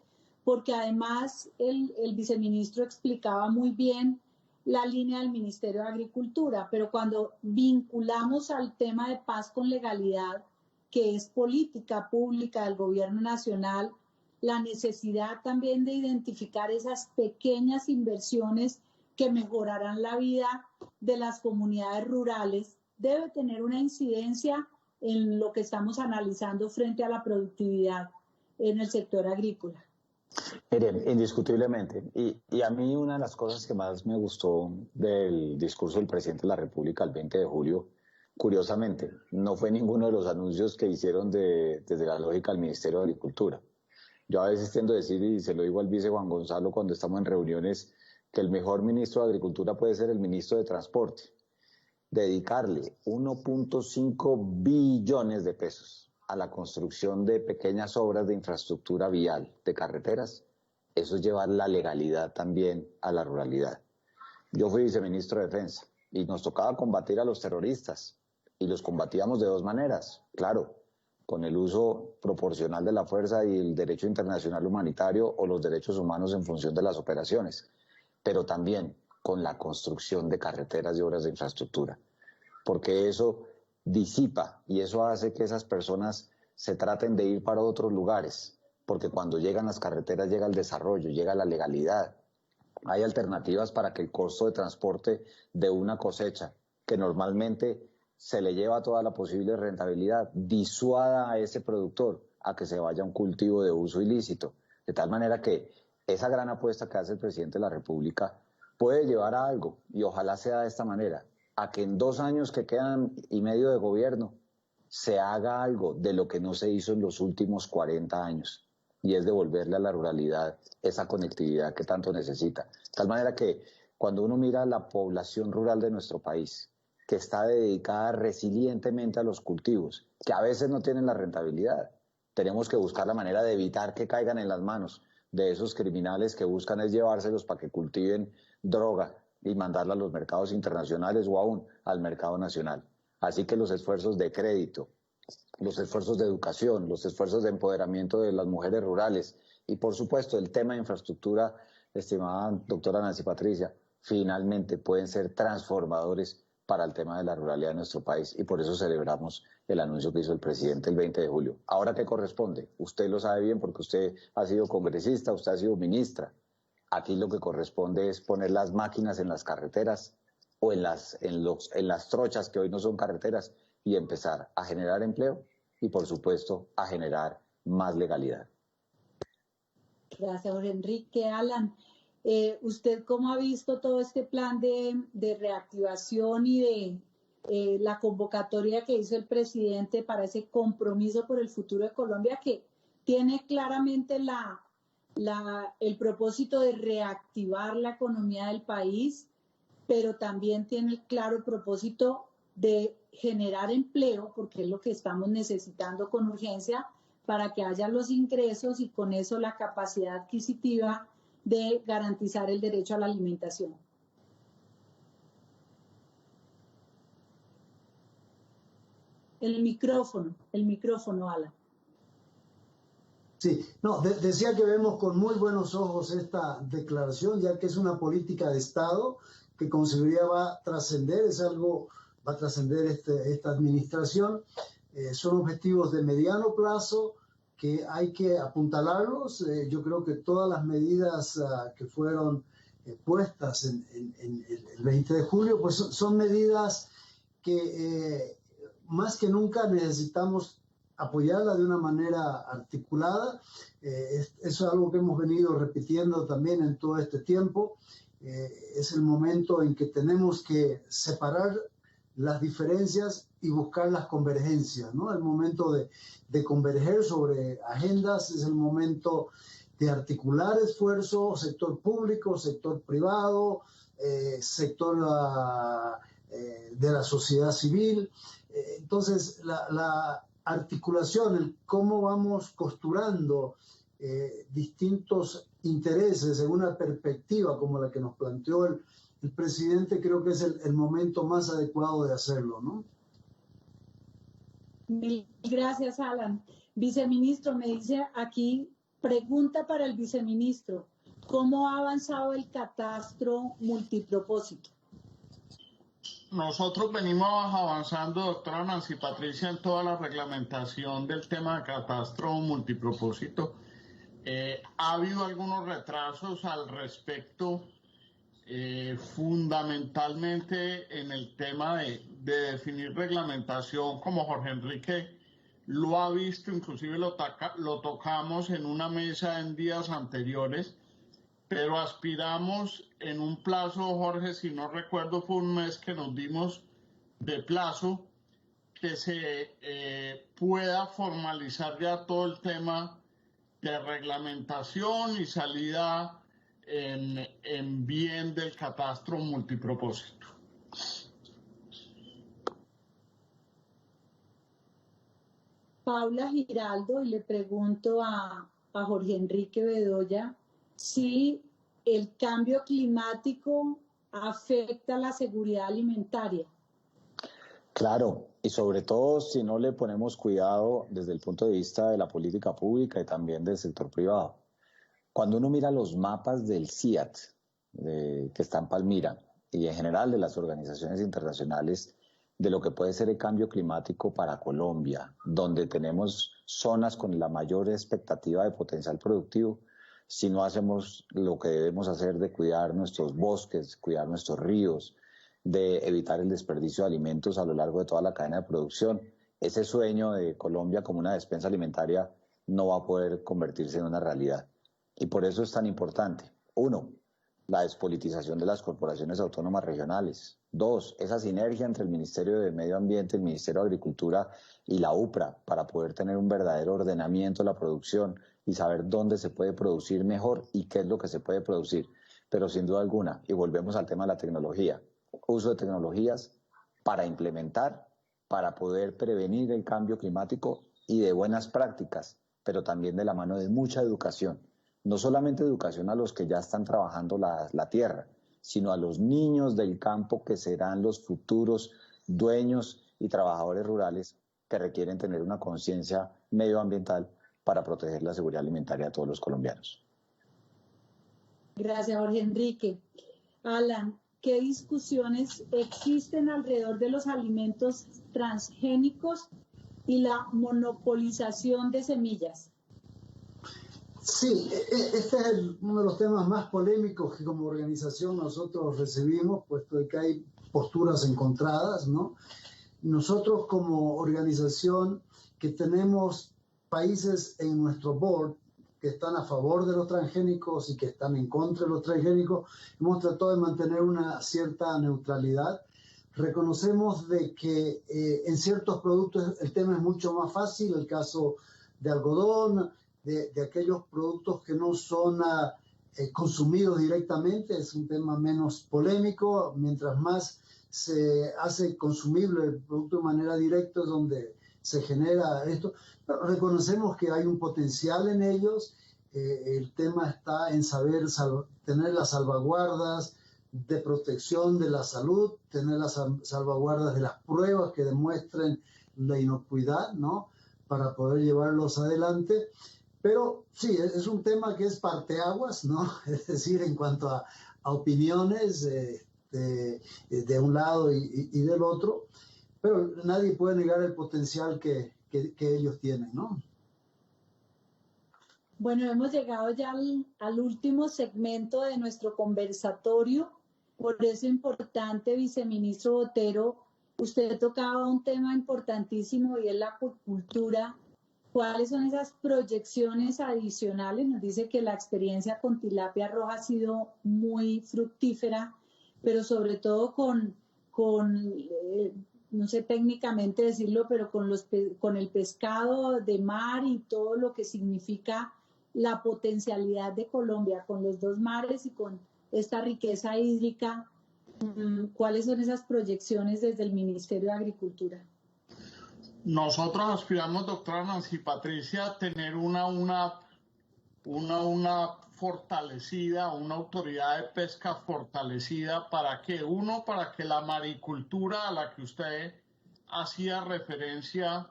porque además el viceministro explicaba muy bien la línea del Ministerio de Agricultura, pero cuando vinculamos al tema de paz con legalidad, que es política pública del gobierno nacional, la necesidad también de identificar esas pequeñas inversiones que mejorarán la vida de las comunidades rurales, debe tener una incidencia en lo que estamos analizando frente a la productividad en el sector agrícola. Miren, indiscutiblemente, y a mí una de las cosas que más me gustó del discurso del presidente de la República el 20 de julio, curiosamente, no fue ninguno de los anuncios que hicieron desde la lógica del Ministerio de Agricultura. Yo a veces tiendo a decir, y se lo digo al vice Juan Gonzalo cuando estamos en reuniones, que el mejor ministro de Agricultura puede ser el ministro de Transporte. Dedicarle 1.5 billones de pesos a la construcción de pequeñas obras de infraestructura vial, de carreteras, eso es llevar la legalidad también a la ruralidad. Yo fui viceministro de Defensa y nos tocaba combatir a los terroristas y los combatíamos de dos maneras, claro, con el uso proporcional de la fuerza y el derecho internacional humanitario o los derechos humanos en función de las operaciones, pero también con la construcción de carreteras y obras de infraestructura, porque eso disipa y eso hace que esas personas se traten de ir para otros lugares, porque cuando llegan las carreteras llega el desarrollo, llega la legalidad. Hay alternativas para que el costo de transporte de una cosecha, que normalmente se le lleva toda la posible rentabilidad, disuada a ese productor a que se vaya a un cultivo de uso ilícito. De tal manera que esa gran apuesta que hace el presidente de la República puede llevar a algo, y ojalá sea de esta manera, a que en 2 años que quedan y medio de gobierno se haga algo de lo que no se hizo en los últimos 40 años, y es devolverle a la ruralidad esa conectividad que tanto necesita. De tal manera que cuando uno mira la población rural de nuestro país, que está dedicada resilientemente a los cultivos, que a veces no tienen la rentabilidad, tenemos que buscar la manera de evitar que caigan en las manos de esos criminales que buscan es llevárselos para que cultiven droga y mandarla a los mercados internacionales o aún al mercado nacional. Así que los esfuerzos de crédito, los esfuerzos de educación, los esfuerzos de empoderamiento de las mujeres rurales y por supuesto el tema de infraestructura, estimada doctora Nancy Patricia, finalmente pueden ser transformadores para el tema de la ruralidad de nuestro país y por eso celebramos el anuncio que hizo el presidente el 20 de julio. Ahora, ¿qué corresponde? Usted lo sabe bien porque usted ha sido congresista, usted ha sido ministra. Aquí lo que corresponde es poner las máquinas en las carreteras o en las trochas que hoy no son carreteras y empezar a generar empleo y, por supuesto, a generar más legalidad. Gracias, Jorge Enrique. Alan, ¿usted cómo ha visto todo este plan de reactivación y de la convocatoria que hizo el presidente para ese compromiso por el futuro de Colombia, que tiene claramente el propósito de reactivar la economía del país, pero también tiene el claro propósito de generar empleo, porque es lo que estamos necesitando con urgencia para que haya los ingresos y con eso la capacidad adquisitiva de garantizar el derecho a la alimentación? El micrófono, Alan. Sí, no, decía que vemos con muy buenos ojos esta declaración, ya que es una política de Estado que con seguridad va a trascender, va a trascender esta administración. Son objetivos de mediano plazo que hay que apuntalarlos. Yo creo que todas las medidas que fueron puestas en el 20 de julio, pues son medidas que más que nunca necesitamos apoyarla de una manera articulada. Eso es algo que hemos venido repitiendo también en todo este tiempo. Es el momento en que tenemos que separar las diferencias y buscar las convergencias, ¿no? El momento de converger sobre agendas, es el momento de articular esfuerzos, sector público, sector privado, sector de la sociedad civil. Entonces, la articulación, el cómo vamos costurando distintos intereses en una perspectiva como la que nos planteó el presidente, creo que es el momento más adecuado de hacerlo, ¿no? Mil gracias, Alan. Viceministro, me dice aquí, pregunta para el viceministro, ¿cómo ha avanzado el catastro multipropósito? Nosotros venimos avanzando, doctora Nancy Patricia, en toda la reglamentación del tema de catastro multipropósito. Ha habido algunos retrasos al respecto, fundamentalmente en el tema de definir reglamentación, como Jorge Enrique lo ha visto, inclusive lo tocamos en una mesa en días anteriores, pero aspiramos en un plazo, Jorge, si no recuerdo, fue un mes que nos dimos de plazo, que se pueda formalizar ya todo el tema de reglamentación y salida en bien del catastro multipropósito. Paula Giraldo, y le pregunto a Jorge Enrique Bedoya si el cambio climático afecta la seguridad alimentaria. Claro, y sobre todo si no le ponemos cuidado desde el punto de vista de la política pública y también del sector privado. Cuando uno mira los mapas del CIAT, que está en Palmira, y en general de las organizaciones internacionales, de lo que puede ser el cambio climático para Colombia, donde tenemos zonas con la mayor expectativa de potencial productivo, si no hacemos lo que debemos hacer de cuidar nuestros bosques, cuidar nuestros ríos, de evitar el desperdicio de alimentos a lo largo de toda la cadena de producción, ese sueño de Colombia como una despensa alimentaria no va a poder convertirse en una realidad. Y por eso es tan importante, 1, la despolitización de las corporaciones autónomas regionales. 2, esa sinergia entre el Ministerio de Medio Ambiente, el Ministerio de Agricultura y la UPRA para poder tener un verdadero ordenamiento de la producción y saber dónde se puede producir mejor y qué es lo que se puede producir. Pero sin duda alguna, y volvemos al tema de la tecnología, uso de tecnologías para implementar, para poder prevenir el cambio climático y de buenas prácticas, pero también de la mano de mucha educación. No solamente educación a los que ya están trabajando la tierra, sino a los niños del campo que serán los futuros dueños y trabajadores rurales que requieren tener una conciencia medioambiental para proteger la seguridad alimentaria de todos los colombianos. Gracias, Jorge Enrique. Alan, ¿qué discusiones existen alrededor de los alimentos transgénicos y la monopolización de semillas? Sí, este es uno de los temas más polémicos que como organización nosotros recibimos, puesto que hay posturas encontradas, ¿no? Nosotros como organización que tenemos países en nuestro board que están a favor de los transgénicos y que están en contra de los transgénicos, hemos tratado de mantener una cierta neutralidad. Reconocemos de que en ciertos productos el tema es mucho más fácil, el caso de algodón, de aquellos productos que no son consumidos directamente, es un tema menos polémico. Mientras más se hace consumible el producto de manera directa es donde se genera esto. Pero reconocemos que hay un potencial en ellos. El tema está en saber tener las salvaguardas de protección de la salud, tener las salvaguardas de las pruebas que demuestren la inocuidad, ¿no? Para poder llevarlos adelante. Pero sí, es un tema que es parteaguas, ¿no? Es decir, en cuanto a opiniones de un lado y del otro, pero nadie puede negar el potencial que ellos tienen, ¿no? Bueno, hemos llegado ya al último segmento de nuestro conversatorio. Por eso es importante, viceministro Botero, usted tocaba un tema importantísimo y es la acuicultura. ¿Cuáles son esas proyecciones adicionales? Nos dice que la experiencia con tilapia roja ha sido muy fructífera, pero sobre todo no sé técnicamente decirlo, pero con el pescado de mar y todo lo que significa la potencialidad de Colombia con los dos mares y con esta riqueza hídrica. ¿Cuáles son esas proyecciones desde el Ministerio de Agricultura? Nosotros aspiramos, doctora Nancy Patricia, a tener una fortalecida, una autoridad de pesca fortalecida para que la maricultura a la que usted hacía referencia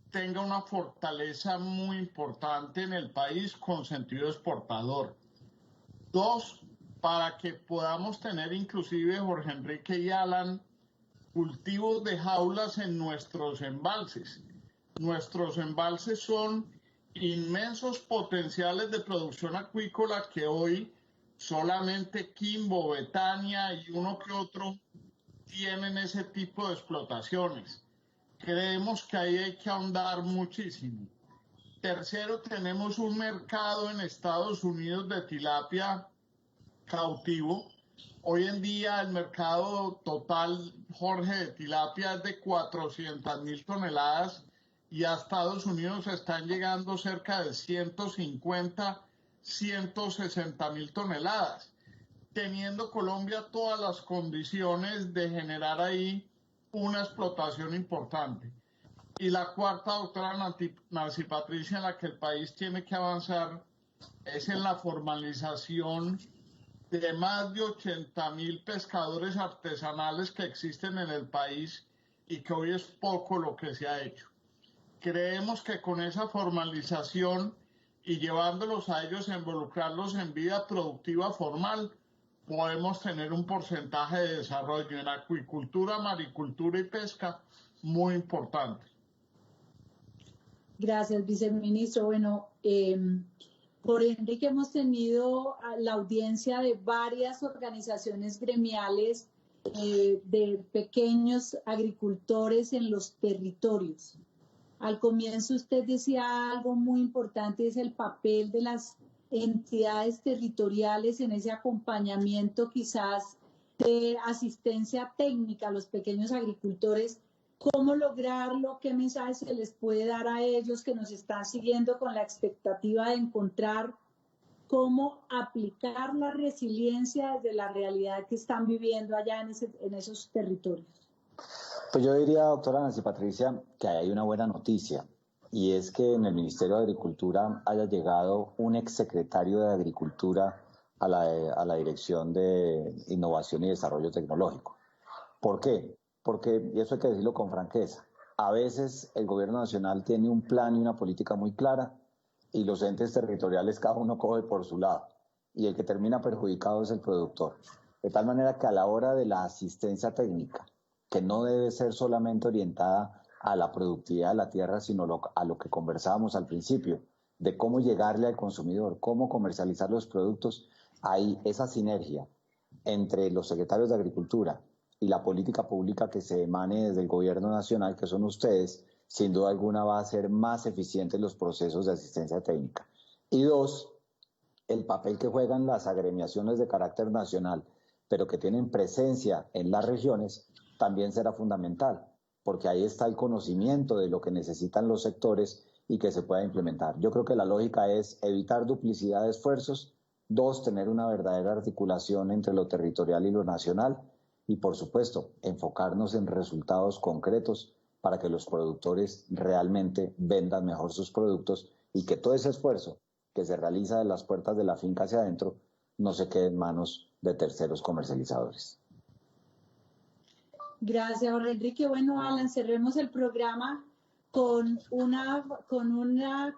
tenga una fortaleza muy importante en el país con sentido exportador. 2, para que podamos tener inclusive, Jorge Enrique y Alan, cultivos de jaulas en nuestros embalses. Nuestros embalses son inmensos potenciales de producción acuícola que hoy solamente Quimbo, Betania y uno que otro tienen ese tipo de explotaciones. Creemos que ahí hay que ahondar muchísimo. Tercero, tenemos un mercado en Estados Unidos de tilapia cautivo. Hoy en día el mercado total, Jorge, de tilapia es de 400.000 toneladas y a Estados Unidos están llegando cerca de 150, 160.000 toneladas, teniendo Colombia todas las condiciones de generar ahí una explotación importante. Y la cuarta, doctora Nancy Patricia, en la que el país tiene que avanzar es en la formalización de más de 80.000 pescadores artesanales que existen en el país y que hoy es poco lo que se ha hecho. Creemos que con esa formalización y llevándolos a ellos a involucrarlos en vida productiva formal, podemos tener un porcentaje de desarrollo en acuicultura, maricultura y pesca muy importante. Gracias, viceministro. Bueno, por ende que hemos tenido la audiencia de varias organizaciones gremiales de pequeños agricultores en los territorios. Al comienzo usted decía algo muy importante, es el papel de las entidades territoriales en ese acompañamiento quizás de asistencia técnica a los pequeños agricultores. ¿Cómo lograrlo? ¿Qué mensajes se les puede dar a ellos que nos están siguiendo con la expectativa de encontrar cómo aplicar la resiliencia desde la realidad que están viviendo allá en esos territorios? Pues yo diría, doctora Nancy Patricia, que hay una buena noticia, y es que en el Ministerio de Agricultura haya llegado un exsecretario de Agricultura a la Dirección de Innovación y Desarrollo Tecnológico. ¿Por qué? Porque, y eso hay que decirlo con franqueza, a veces el gobierno nacional tiene un plan y una política muy clara y los entes territoriales cada uno coge por su lado y el que termina perjudicado es el productor. De tal manera que a la hora de la asistencia técnica, que no debe ser solamente orientada a la productividad de la tierra, sino a lo que conversábamos al principio, de cómo llegarle al consumidor, cómo comercializar los productos, hay esa sinergia entre los secretarios de Agricultura y la política pública que se emane desde el gobierno nacional, que son ustedes, sin duda alguna va a ser más eficientes los procesos de asistencia técnica. Y 2, el papel que juegan las agremiaciones de carácter nacional, pero que tienen presencia en las regiones, también será fundamental, porque ahí está el conocimiento de lo que necesitan los sectores y que se pueda implementar. Yo creo que la lógica es evitar duplicidad de esfuerzos, 2, tener una verdadera articulación entre lo territorial y lo nacional, y por supuesto, enfocarnos en resultados concretos para que los productores realmente vendan mejor sus productos y que todo ese esfuerzo que se realiza de las puertas de la finca hacia adentro no se quede en manos de terceros comercializadores. Gracias, Jorge Enrique. Bueno, Alan, cerremos el programa con un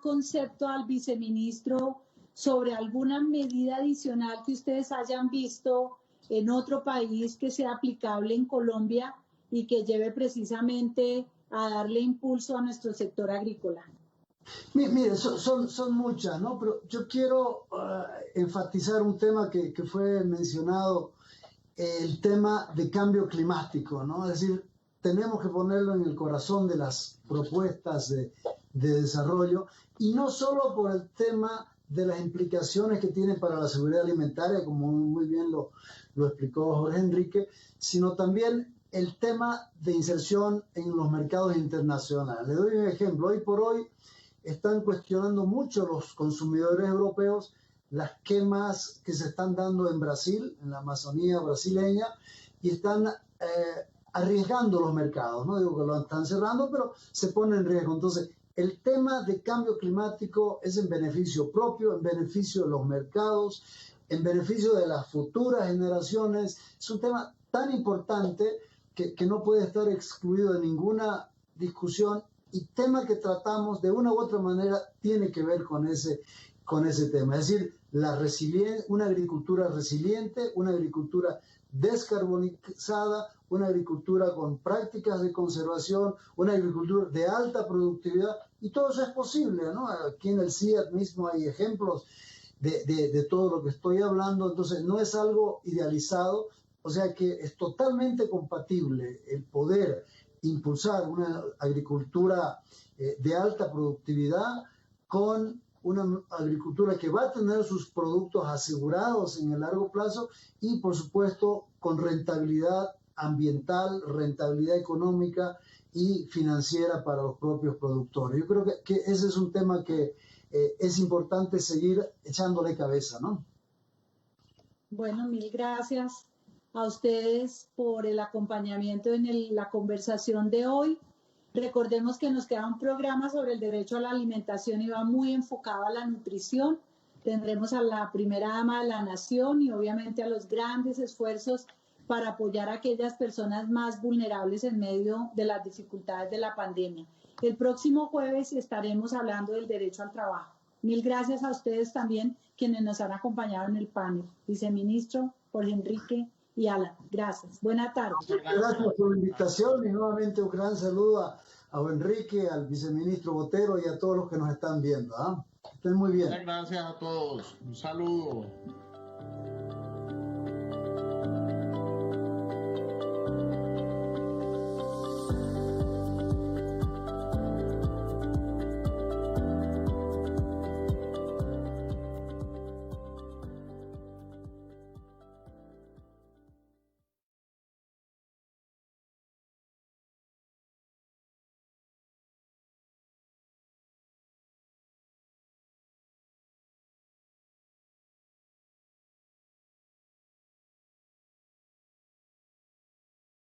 concepto al viceministro sobre alguna medida adicional que ustedes hayan visto en otro país que sea aplicable en Colombia y que lleve precisamente a darle impulso a nuestro sector agrícola. Mire, son muchas, ¿no? Pero yo quiero enfatizar un tema que fue mencionado, el tema de cambio climático, ¿no? Es decir, tenemos que ponerlo en el corazón de las propuestas de desarrollo, y no solo por el tema de las implicaciones que tiene para la seguridad alimentaria, como muy bien lo explicó Jorge Enrique, sino también el tema de inserción en los mercados internacionales. Le doy un ejemplo. Hoy por hoy están cuestionando mucho los consumidores europeos las quemas que se están dando en Brasil, en la Amazonía brasileña, y están arriesgando los mercados. No digo que lo están cerrando, pero se pone en riesgo. Entonces, el tema de cambio climático es en beneficio propio, en beneficio de los mercados, en beneficio de las futuras generaciones. Es un tema tan importante que no puede estar excluido de ninguna discusión, y tema que tratamos de una u otra manera tiene que ver con ese tema. Es decir, una agricultura resiliente, una agricultura descarbonizada, una agricultura con prácticas de conservación, una agricultura de alta productividad, y todo eso es posible, ¿no? Aquí en el CIAT mismo hay ejemplos de todo lo que estoy hablando. Entonces no es algo idealizado, o sea que es totalmente compatible el poder impulsar una agricultura de alta productividad con una agricultura que va a tener sus productos asegurados en el largo plazo, y por supuesto con rentabilidad ambiental, rentabilidad económica y financiera para los propios productores. Yo creo que ese es un tema que es importante seguir echándole cabeza, ¿no? Bueno, mil gracias a ustedes por el acompañamiento en la conversación de hoy. Recordemos que nos queda un programa sobre el derecho a la alimentación y va muy enfocado a la nutrición. Tendremos a la primera dama de la nación y obviamente a los grandes esfuerzos para apoyar a aquellas personas más vulnerables en medio de las dificultades de la pandemia. El próximo jueves estaremos hablando del derecho al trabajo. Mil gracias a ustedes también, quienes nos han acompañado en el panel. Viceministro Jorge Enrique y Alan, gracias. Buena tarde. Gracias por la invitación, y nuevamente un gran saludo a Enrique, al viceministro Botero y a todos los que nos están viendo. Estén muy bien. Muchas gracias a todos. Un saludo.